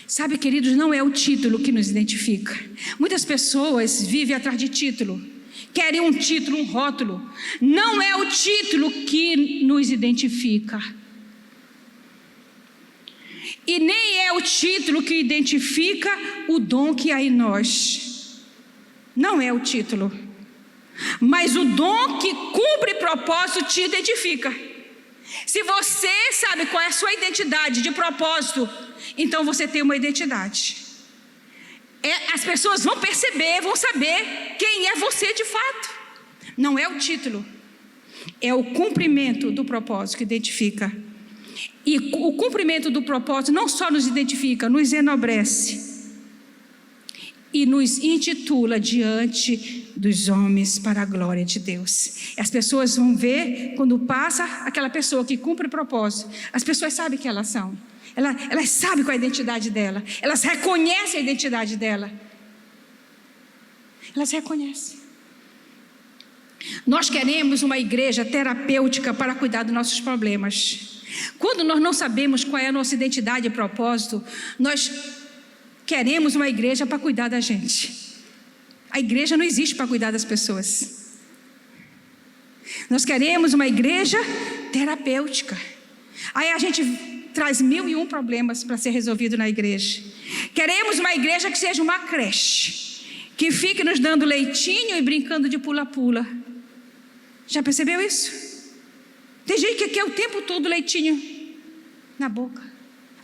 Sabe, queridos, não é o título que nos identifica. Muitas pessoas vivem atrás de título, querem um título, um rótulo. Não é o título que nos identifica. E nem é o título que identifica o dom que há em nós. Não é o título. Mas o dom que cumpre propósito te identifica. Se você sabe qual é a sua identidade de propósito, então você tem uma identidade. As pessoas vão perceber, vão saber quem é você de fato. Não é o título, é o cumprimento do propósito que identifica. E o cumprimento do propósito não só nos identifica, nos enobrece e nos intitula diante dos homens para a glória de Deus. As pessoas vão ver, quando passa aquela pessoa que cumpre o propósito, as pessoas sabem quem elas são. Elas sabem qual é a identidade dela. Elas reconhecem a identidade dela. Elas reconhecem. Nós queremos uma igreja terapêutica para cuidar dos nossos problemas. Quando nós não sabemos qual é a nossa identidade e propósito, nós queremos uma igreja para cuidar da gente. A igreja não existe para cuidar das pessoas. Nós queremos uma igreja terapêutica. Aí a gente traz 1001 problemas para ser resolvido na igreja. Queremos uma igreja que seja uma creche, que fique nos dando leitinho e brincando de pula-pula. Já percebeu isso? Tem gente que quer o tempo todo leitinho na boca.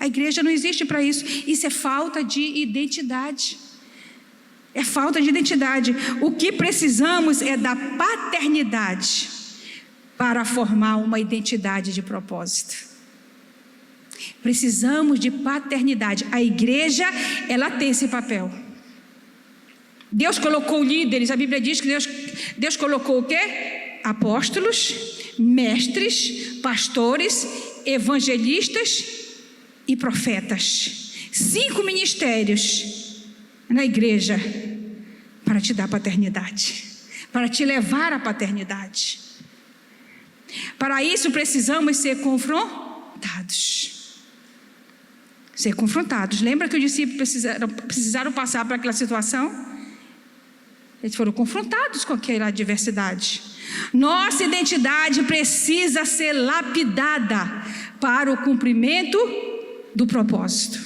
A igreja não existe para isso. Isso é falta de identidade. É falta de identidade. O que precisamos é da paternidade para formar uma identidade de propósito. Precisamos de paternidade. A igreja, ela tem esse papel. Deus colocou líderes. A Bíblia diz que Deus colocou o quê? Apóstolos, mestres, pastores, evangelistas e profetas. 5 ministérios na igreja para te dar paternidade, para te levar à paternidade. Para isso precisamos ser confrontados. Ser confrontados. Lembra que os discípulos precisaram passar por aquela situação? Eles foram confrontados com aquela adversidade. Nossa identidade precisa ser lapidada para o cumprimento do propósito.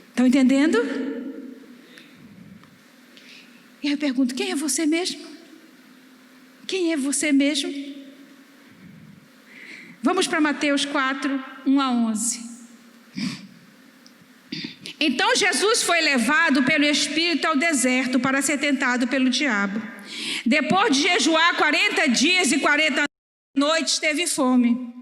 Estão entendendo? E aí eu pergunto, quem é você mesmo? Quem é você mesmo? Vamos para Mateus 4, 1 a 11. Então Jesus foi levado pelo Espírito ao deserto para ser tentado pelo diabo. Depois de jejuar 40 dias e 40 noites, teve fome.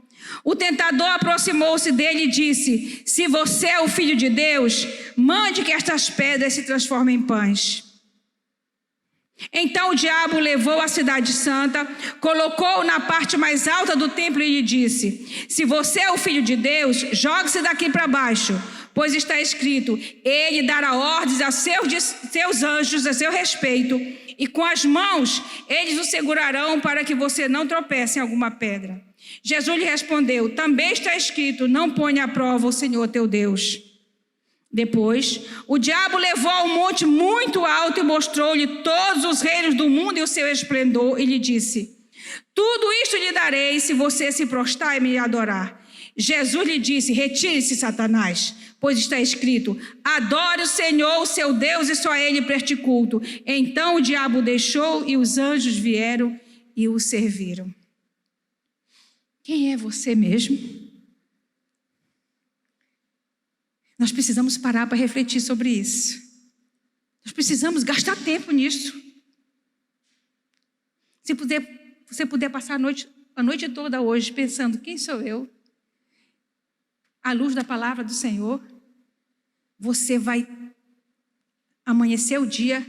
O tentador aproximou-se dele e disse: se você é o Filho de Deus, mande que estas pedras se transformem em pães. Então o diabo o levou à cidade santa, colocou-o na parte mais alta do templo e lhe disse: se você é o Filho de Deus, jogue-se daqui para baixo, pois está escrito: ele dará ordens a seus anjos a seu respeito, e com as mãos eles o segurarão para que você não tropece em alguma pedra. Jesus lhe respondeu: também está escrito: não ponha à prova o Senhor teu Deus. Depois, o diabo levou a um monte muito alto e mostrou-lhe todos os reinos do mundo e o seu esplendor, e lhe disse: tudo isto lhe darei se você se prostrar e me adorar. Jesus lhe disse: retire-se, Satanás, pois está escrito: adore o Senhor, o seu Deus, e só a ele preste culto. Então o diabo deixou e os anjos vieram e o serviram. Quem é você mesmo? Nós precisamos parar para refletir sobre isso. Nós precisamos gastar tempo nisso. Se você puder passar a noite toda hoje pensando: quem sou eu? À luz da palavra do Senhor, você vai amanhecer o dia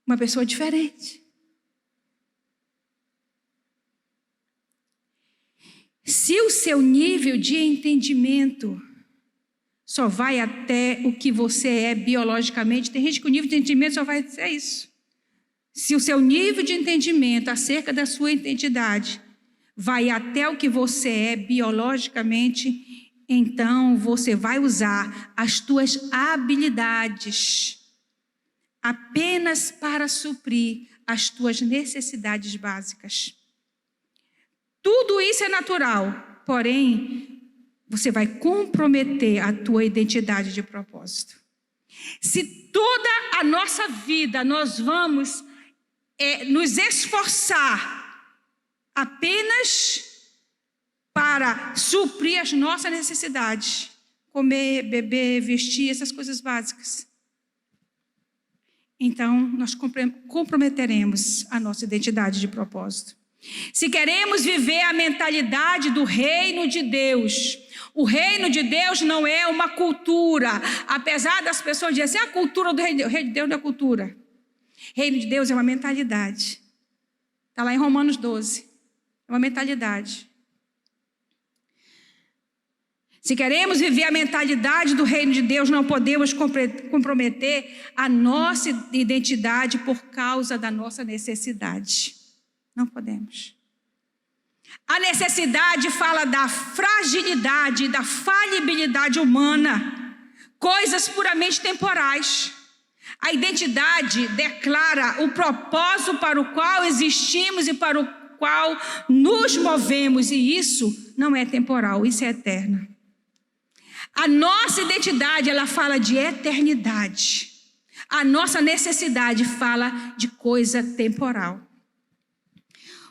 uma pessoa diferente. Se o seu nível de entendimento só vai até o que você é biologicamente, tem gente que o nível de entendimento só vai ser isso. Se o seu nível de entendimento acerca da sua identidade vai até o que você é biologicamente, então você vai usar as tuas habilidades apenas para suprir as tuas necessidades básicas. Tudo isso é natural, porém, você vai comprometer a tua identidade de propósito. Se toda a nossa vida nós vamos nos esforçar apenas para suprir as nossas necessidades, comer, beber, vestir, essas coisas básicas, então nós comprometeremos a nossa identidade de propósito. Se queremos viver a mentalidade do reino de Deus, o reino de Deus não é uma cultura, apesar das pessoas dizerem assim: a cultura do reino de Deus não é cultura. Reino de Deus é uma mentalidade. Está lá em Romanos 12. É uma mentalidade. Se queremos viver a mentalidade do reino de Deus, não podemos comprometer a nossa identidade por causa da nossa necessidade. Não podemos. A necessidade fala da fragilidade, da falibilidade humana, coisas puramente temporais. A identidade declara o propósito para o qual existimos e para o qual nos movemos, e isso não é temporal, isso é eterno. A nossa identidade, ela fala de eternidade. A nossa necessidade fala de coisa temporal.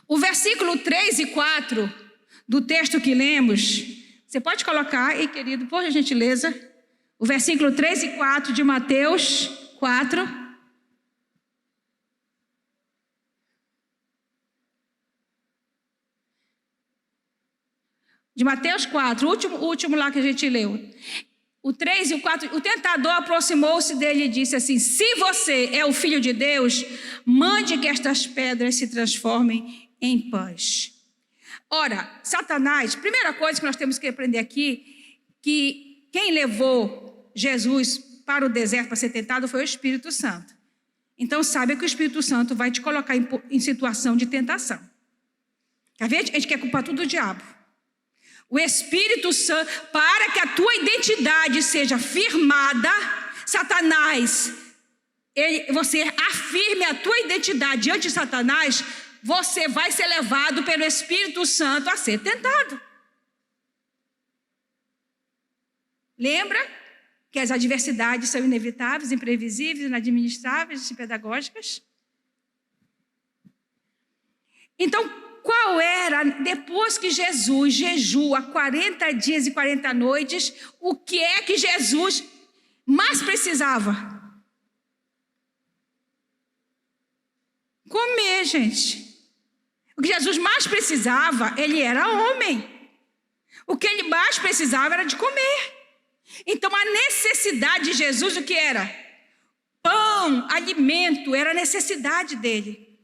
O versículo 3 e 4 do texto que lemos, você pode colocar aí, querido, por gentileza, o versículo 3 e 4 de Mateus 4. De Mateus 4, o último lá que a gente leu. O 3 e o 4, o tentador aproximou-se dele e disse assim: se você é o Filho de Deus, mande que estas pedras se transformem em pães. Ora, Satanás, primeira coisa que nós temos que aprender aqui, que quem levou Jesus para o deserto para ser tentado foi o Espírito Santo. Então saiba que o Espírito Santo vai te colocar em situação de tentação. Às vezes a gente quer culpar tudo do diabo. O Espírito Santo, para que a tua identidade seja firmada, Satanás, você afirme a tua identidade diante de Satanás, você vai ser levado pelo Espírito Santo a ser tentado. Lembra que as adversidades são inevitáveis, imprevisíveis, inadministráveis e pedagógicas? Então, qual era, depois que Jesus jejua 40 dias e 40 noites, o que é que Jesus mais precisava? Comer, gente. O que Jesus mais precisava, ele era homem. O que ele mais precisava era de comer. Então a necessidade de Jesus, o que era? Pão, alimento, era a necessidade dele.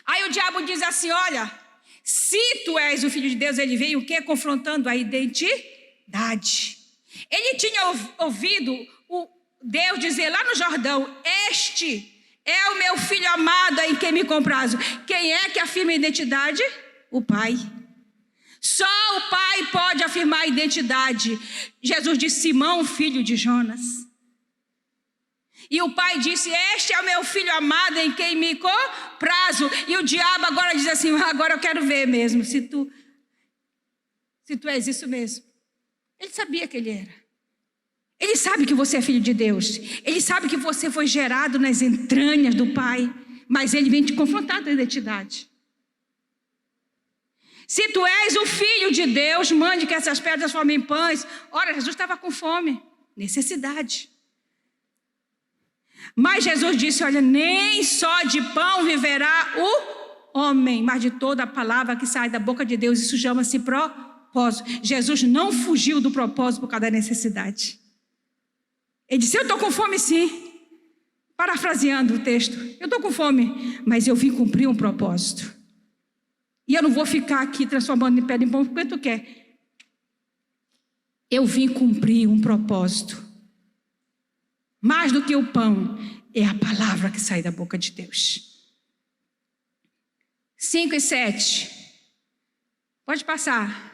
Aí o diabo diz assim: olha, se tu és o Filho de Deus, ele veio o quê? Confrontando a identidade. Ele tinha ouvido o Deus dizer lá no Jordão: este é o meu Filho amado em quem me comprazo. Quem é que afirma a identidade? O Pai. Só o Pai pode afirmar a identidade. Jesus disse: Simão, filho de Jonas. E o Pai disse: este é o meu filho amado em quem me comprazo. E o diabo agora diz assim: agora eu quero ver mesmo se tu és isso mesmo. Ele sabia que ele era. Ele sabe que você é filho de Deus. Ele sabe que você foi gerado nas entranhas do Pai. Mas ele vem te confrontar com a identidade. Se tu és o filho de Deus, mande que essas pedras formem pães. Ora, Jesus estava com fome, necessidade. Mas Jesus disse: olha, nem só de pão viverá o homem, mas de toda a palavra que sai da boca de Deus. Isso chama-se propósito. Jesus não fugiu do propósito por causa da necessidade. Ele disse: eu estou com fome sim. Parafraseando o texto, eu estou com fome, mas eu vim cumprir um propósito. E eu não vou ficar aqui transformando em pedra em pão porque tu quer. Eu vim cumprir um propósito. Mais do que o pão, é a palavra que sai da boca de Deus. 5 e 7. Pode passar.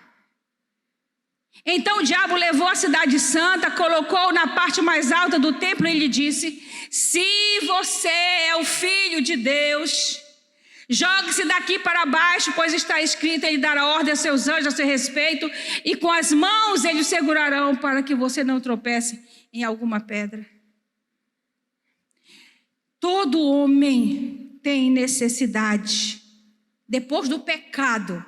Então o diabo levou a cidade santa, colocou na parte mais alta do templo e lhe disse: se você é o filho de Deus, jogue-se daqui para baixo, pois está escrito: ele dará ordem a seus anjos a seu respeito, e com as mãos eles o segurarão para que você não tropece em alguma pedra. Todo homem tem necessidade. Depois do pecado,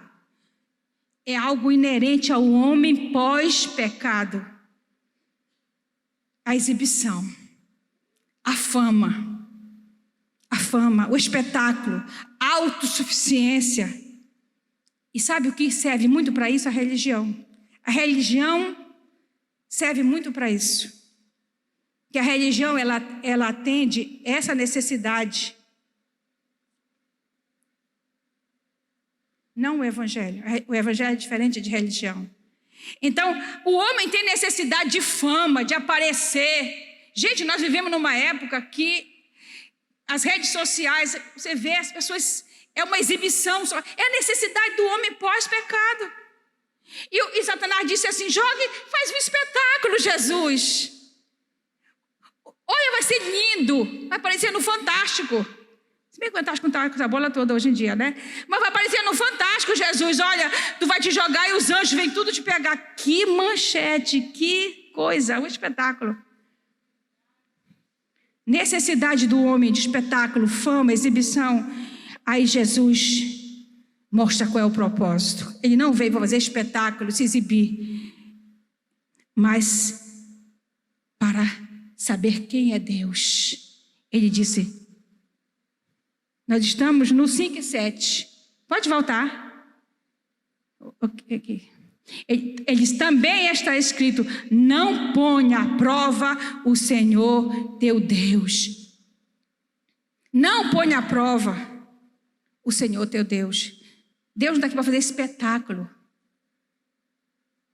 é algo inerente ao homem pós-pecado. A exibição, a fama, o espetáculo, a autossuficiência. E sabe o que serve muito para isso? A religião. A religião serve muito para isso. Que a religião, ela atende essa necessidade. Não o evangelho. O evangelho é diferente de religião. Então, o homem tem necessidade de fama, de aparecer. Gente, nós vivemos numa época que as redes sociais, você vê as pessoas, é uma exibição só. É a necessidade do homem pós-pecado. E Satanás disse assim: jogue, faz um espetáculo, Jesus. Olha, vai ser lindo, vai parecer no Fantástico. Se bem que o Fantástico não está com essa bola toda hoje em dia, né? Mas vai parecer no Fantástico, Jesus. Olha, tu vai te jogar e os anjos vêm tudo te pegar. Que manchete, que coisa, um espetáculo. Necessidade do homem de espetáculo, fama, exibição. Aí Jesus mostra qual é o propósito. Ele não veio para fazer espetáculo, se exibir, mas para saber quem é Deus. Ele disse: nós estamos no 5 e 7. Pode voltar. Eles também está escrito: não ponha à prova o Senhor teu Deus. Não ponha à prova o Senhor teu Deus. Deus não está aqui para fazer espetáculo.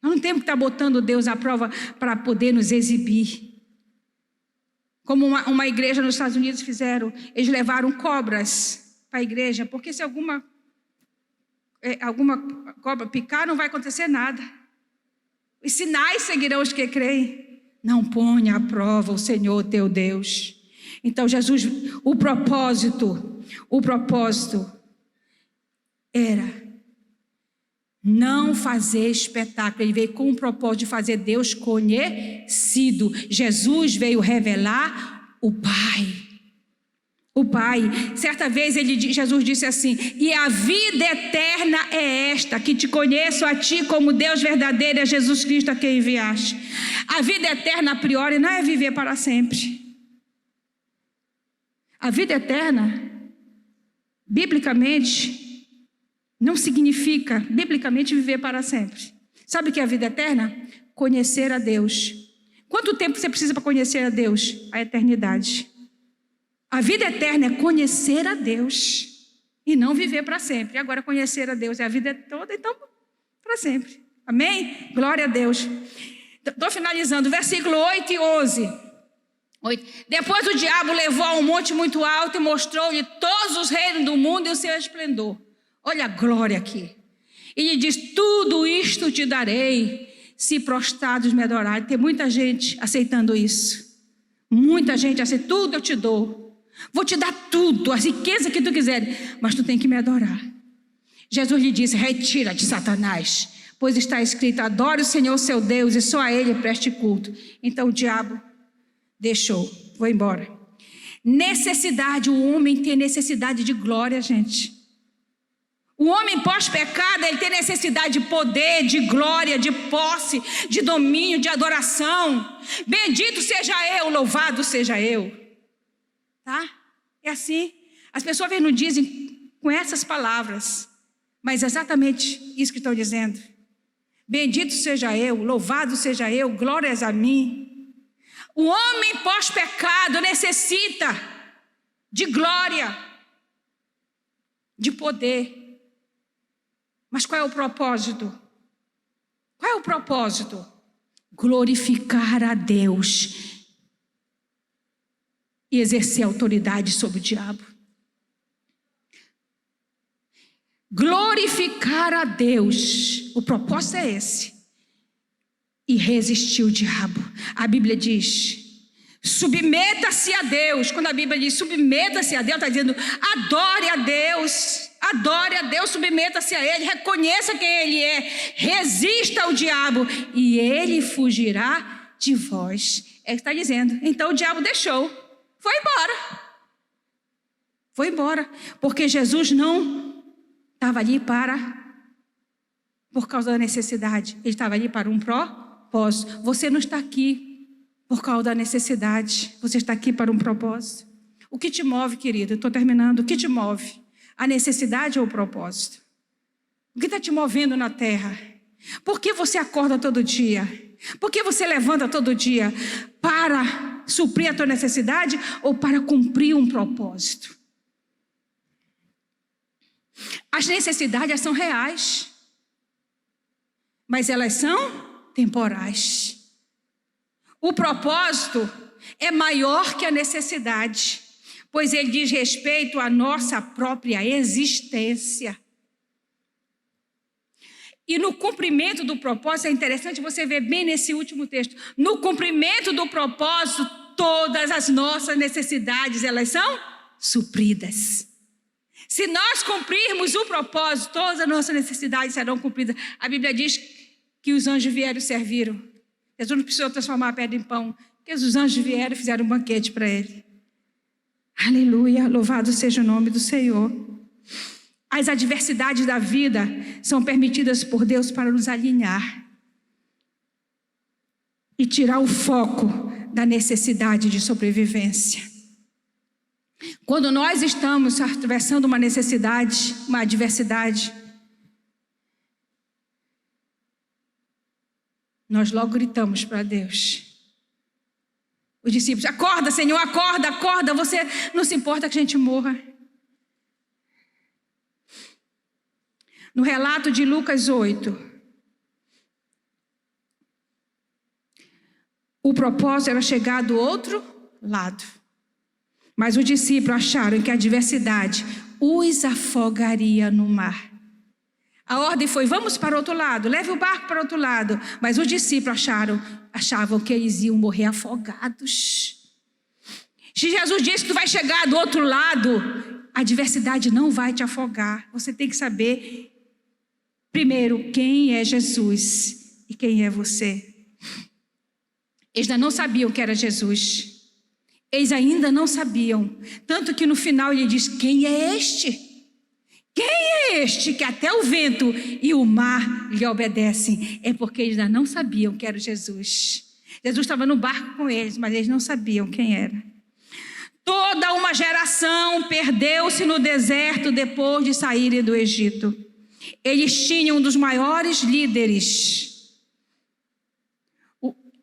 Nós não temos que estar botando Deus à prova para poder nos exibir. Como uma igreja nos Estados Unidos fizeram, eles levaram cobras para a igreja, porque se alguma cobra picar, não vai acontecer nada. Os sinais seguirão os que creem. Não ponha à prova o Senhor teu Deus. Então Jesus, o propósito era não fazer espetáculo. Ele veio com o propósito de fazer Deus conhecido. Jesus veio revelar o Pai. O Pai. Certa vez Jesus disse assim: e a vida eterna é esta, que te conheço a ti como Deus verdadeiro, é Jesus Cristo a quem enviaste. A vida eterna, a priori, não é viver para sempre. A vida eterna, biblicamente, não significa, biblicamente, viver para sempre. Sabe o que é a vida eterna? Conhecer a Deus. Quanto tempo você precisa para conhecer a Deus? A eternidade. A vida eterna é conhecer a Deus e não viver para sempre. E agora conhecer a Deus é a vida toda, então para sempre. Amém? Glória a Deus. Estou finalizando. Versículo 8 e 11. Depois o diabo levou a um monte muito alto e mostrou-lhe todos os reinos do mundo e o seu esplendor. Olha a glória aqui. Ele diz: tudo isto te darei, se prostrados me adorarem. Tem muita gente aceitando isso. Muita gente aceita, tudo eu te dou. Vou te dar tudo, a riqueza que tu quiser, mas tu tem que me adorar. Jesus lhe disse: retira-te, Satanás, pois está escrito: adore o Senhor seu Deus e só a Ele preste culto. Então o diabo deixou, foi embora. Necessidade, o homem tem necessidade de glória, gente. O homem pós-pecado, ele tem necessidade de poder, de glória, de posse, de domínio, de adoração. Bendito seja eu, louvado seja eu. Tá? É assim. As pessoas não dizem com essas palavras, mas é exatamente isso que estão dizendo. Bendito seja eu, louvado seja eu, glórias a mim. O homem pós-pecado necessita de glória, de poder. Mas qual é o propósito? Qual é o propósito? Glorificar a Deus e exercer autoridade sobre o diabo. Glorificar a Deus, o propósito é esse. E resistir o diabo. A Bíblia diz: submeta-se a Deus. Quando a Bíblia diz submeta-se a Deus, está dizendo adore a Deus. Adore a Deus, submeta-se a Ele, reconheça quem Ele é, resista ao diabo e Ele fugirá de vós. É o que está dizendo. Então o diabo deixou, foi embora. Foi embora, porque Jesus não estava ali por causa da necessidade, Ele estava ali para um propósito. Você não está aqui por causa da necessidade, você está aqui para um propósito. O que te move, querido? Estou terminando. O que te move? A necessidade ou o propósito? O que está te movendo na terra? Por que você acorda todo dia? Por que você levanta todo dia? Para suprir a tua necessidade ou para cumprir um propósito? As necessidades são reais, mas elas são temporais. O propósito é maior que a necessidade, pois ele diz respeito à nossa própria existência. E no cumprimento do propósito, é interessante você ver bem nesse último texto, no cumprimento do propósito, todas as nossas necessidades, elas são supridas. Se nós cumprirmos o propósito, todas as nossas necessidades serão cumpridas. A Bíblia diz que os anjos vieram e serviram. Jesus não precisou transformar a pedra em pão, porque os anjos vieram e fizeram um banquete para ele. Aleluia, louvado seja o nome do Senhor. As adversidades da vida são permitidas por Deus para nos alinhar e tirar o foco da necessidade de sobrevivência. Quando nós estamos atravessando uma necessidade, uma adversidade, nós logo gritamos para Deus. Os discípulos: acorda, Senhor, acorda, acorda. Você não se importa que a gente morra. No relato de Lucas 8, o propósito era chegar do outro lado. Mas os discípulos acharam que a adversidade os afogaria no mar. A ordem foi: vamos para o outro lado, leve o barco para o outro lado. Mas os discípulos achavam que eles iam morrer afogados. Se Jesus disse que tu vai chegar do outro lado, a adversidade não vai te afogar. Você tem que saber, primeiro, quem é Jesus e quem é você. Eles ainda não sabiam que era Jesus. Eles ainda não sabiam. Tanto que no final ele diz: quem é este? Quem é este que até o vento e o mar lhe obedecem? É porque eles ainda não sabiam que era Jesus. Jesus estava no barco com eles, mas eles não sabiam quem era. Toda uma geração perdeu-se no deserto depois de saírem do Egito. Eles tinham um dos maiores líderes.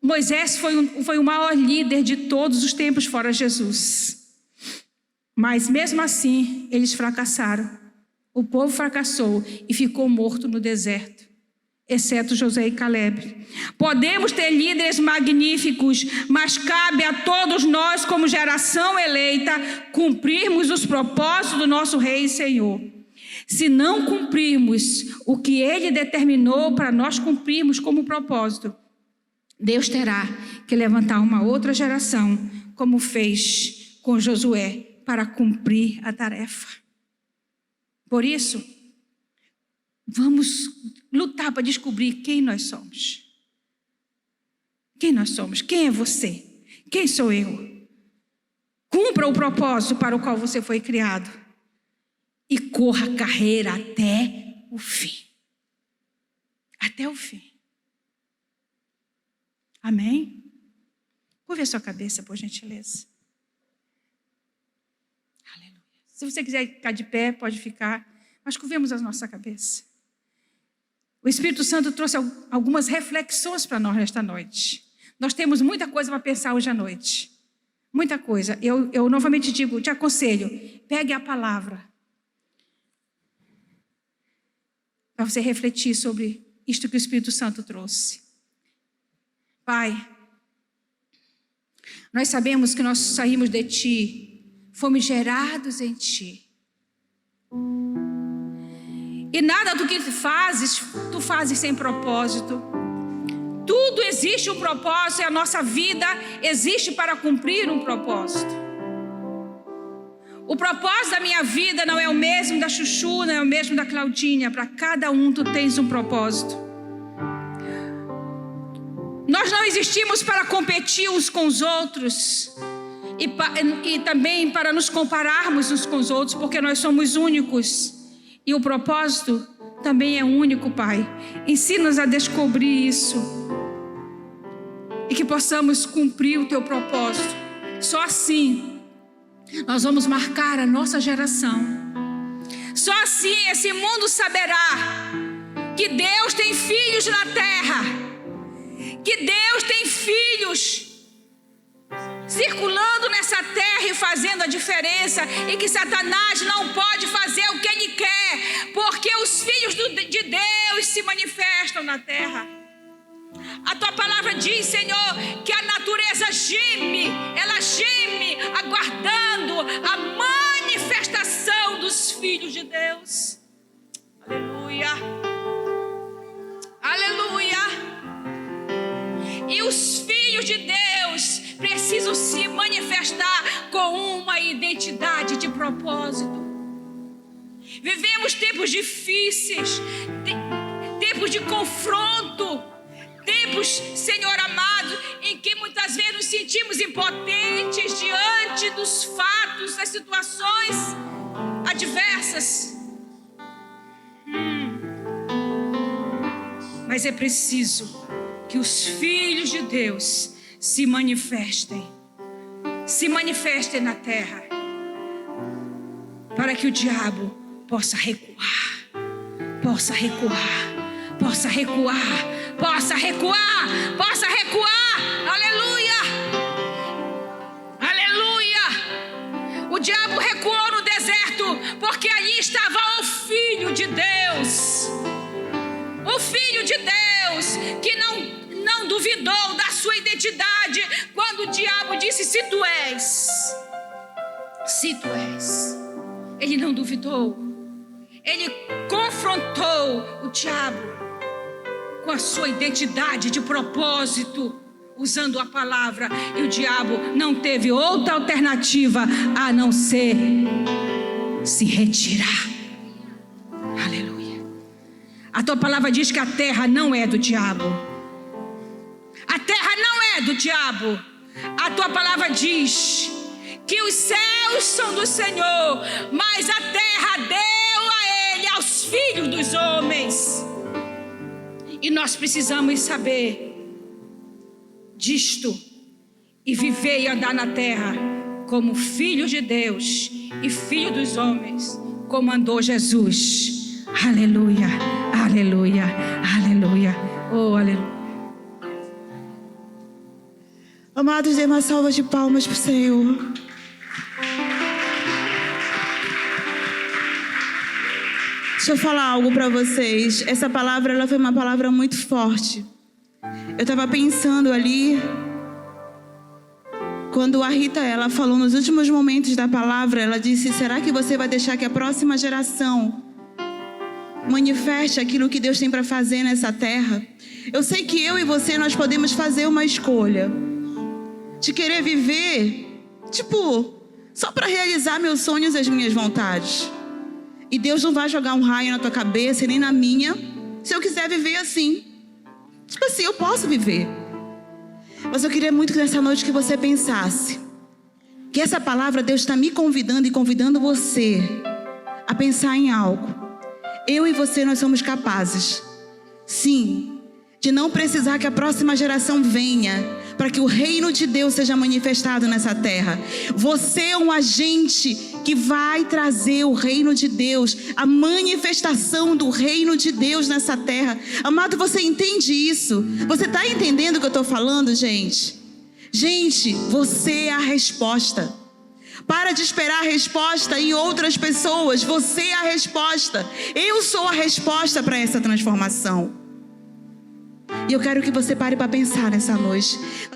Moisés foi o maior líder de todos os tempos fora Jesus. Mas mesmo assim, eles fracassaram. O povo fracassou e ficou morto no deserto, exceto Josué e Caleb. Podemos ter líderes magníficos, mas cabe a todos nós, como geração eleita, cumprirmos os propósitos do nosso Rei e Senhor. Se não cumprirmos o que Ele determinou para nós cumprirmos como propósito, Deus terá que levantar uma outra geração, como fez com Josué, para cumprir a tarefa. Por isso, vamos lutar para descobrir quem nós somos. Quem nós somos? Quem é você? Quem sou eu? Cumpra o propósito para o qual você foi criado e corra a carreira até o fim. Até o fim. Amém? Curve a sua cabeça, por gentileza. Aleluia. Se você quiser ficar de pé, pode ficar. Mas curvemos a nossa cabeça. O Espírito Santo trouxe algumas reflexões para nós nesta noite. Nós temos muita coisa para pensar hoje à noite. Muita coisa. Eu novamente digo, te aconselho, pegue a palavra para você refletir sobre isto que o Espírito Santo trouxe. Pai, nós sabemos que nós saímos de Ti, fomos gerados em Ti. E nada do que tu fazes sem propósito. Tudo existe um propósito e a nossa vida existe para cumprir um propósito. O propósito da minha vida não é o mesmo da Chuchu, não é o mesmo da Claudinha. Para cada um tu tens um propósito. Nós não existimos para competir uns com os outros e também para nos compararmos uns com os outros, porque nós somos únicos. E o propósito também é único, Pai. Ensina-nos a descobrir isso. E que possamos cumprir o Teu propósito. Só assim nós vamos marcar a nossa geração. Só assim esse mundo saberá que Deus tem filhos na terra. Que Deus tem filhos circulando nessa terra e fazendo a diferença, e que Satanás não pode fazer o que ele quer, porque os filhos de Deus se manifestam na terra. A Tua palavra diz, Senhor, que a natureza geme, ela geme aguardando a manifestação dos filhos de Deus. Aleluia. Aleluia. E os filhos de Deus precisam se manifestar com uma identidade de propósito. Vivemos tempos difíceis, tempos de confronto, tempos, Senhor amado, em que muitas vezes nos sentimos impotentes diante dos fatos, das situações adversas. Mas é preciso que os filhos de Deus se manifestem na terra, para que o diabo possa recuar, possa recuar, possa recuar, possa recuar, possa recuar. Aleluia, aleluia. O diabo recuou no deserto, porque ali estava o Filho de Deus, o Filho de Deus, que não duvidou da sua identidade, quando o diabo disse, se tu és, ele não duvidou, ele confrontou o diabo com a sua identidade de propósito, usando a palavra, e o diabo não teve outra alternativa a não ser se retirar. Aleluia. A Tua palavra diz que a terra não é do diabo. A terra não é do diabo. A Tua palavra diz que os céus são do Senhor, mas a terra deu a Ele, aos filhos dos homens. E nós precisamos saber disto e viver e andar na terra como filhos de Deus e filhos dos homens, como andou Jesus. Aleluia, aleluia, aleluia. Oh, aleluia. Amados, dê uma salva de palmas para o Senhor. Deixa eu falar algo para vocês. Essa palavra, ela foi uma palavra muito forte. Eu estava pensando ali, quando a Rita, ela falou nos últimos momentos da palavra, ela disse, será que você vai deixar que a próxima geração manifeste aquilo que Deus tem para fazer nessa terra. Eu sei que eu e você, nós podemos fazer uma escolha de querer viver, só para realizar meus sonhos e as minhas vontades. E Deus não vai jogar um raio na tua cabeça e nem na minha, se eu quiser viver assim. Eu posso viver. Mas eu queria muito que nessa noite que você pensasse que essa palavra Deus está me convidando e convidando você a pensar em algo. Eu e você, nós somos capazes, sim, de não precisar que a próxima geração venha para que o reino de Deus seja manifestado nessa terra. Você é um agente que vai trazer o reino de Deus, a manifestação do reino de Deus nessa terra. Amado, você entende isso? Você está entendendo o que eu estou falando, gente? Gente, você é a resposta. Para de esperar a resposta em outras pessoas. Você é a resposta. Eu sou a resposta para essa transformação. E eu quero que você pare para pensar nessa noite.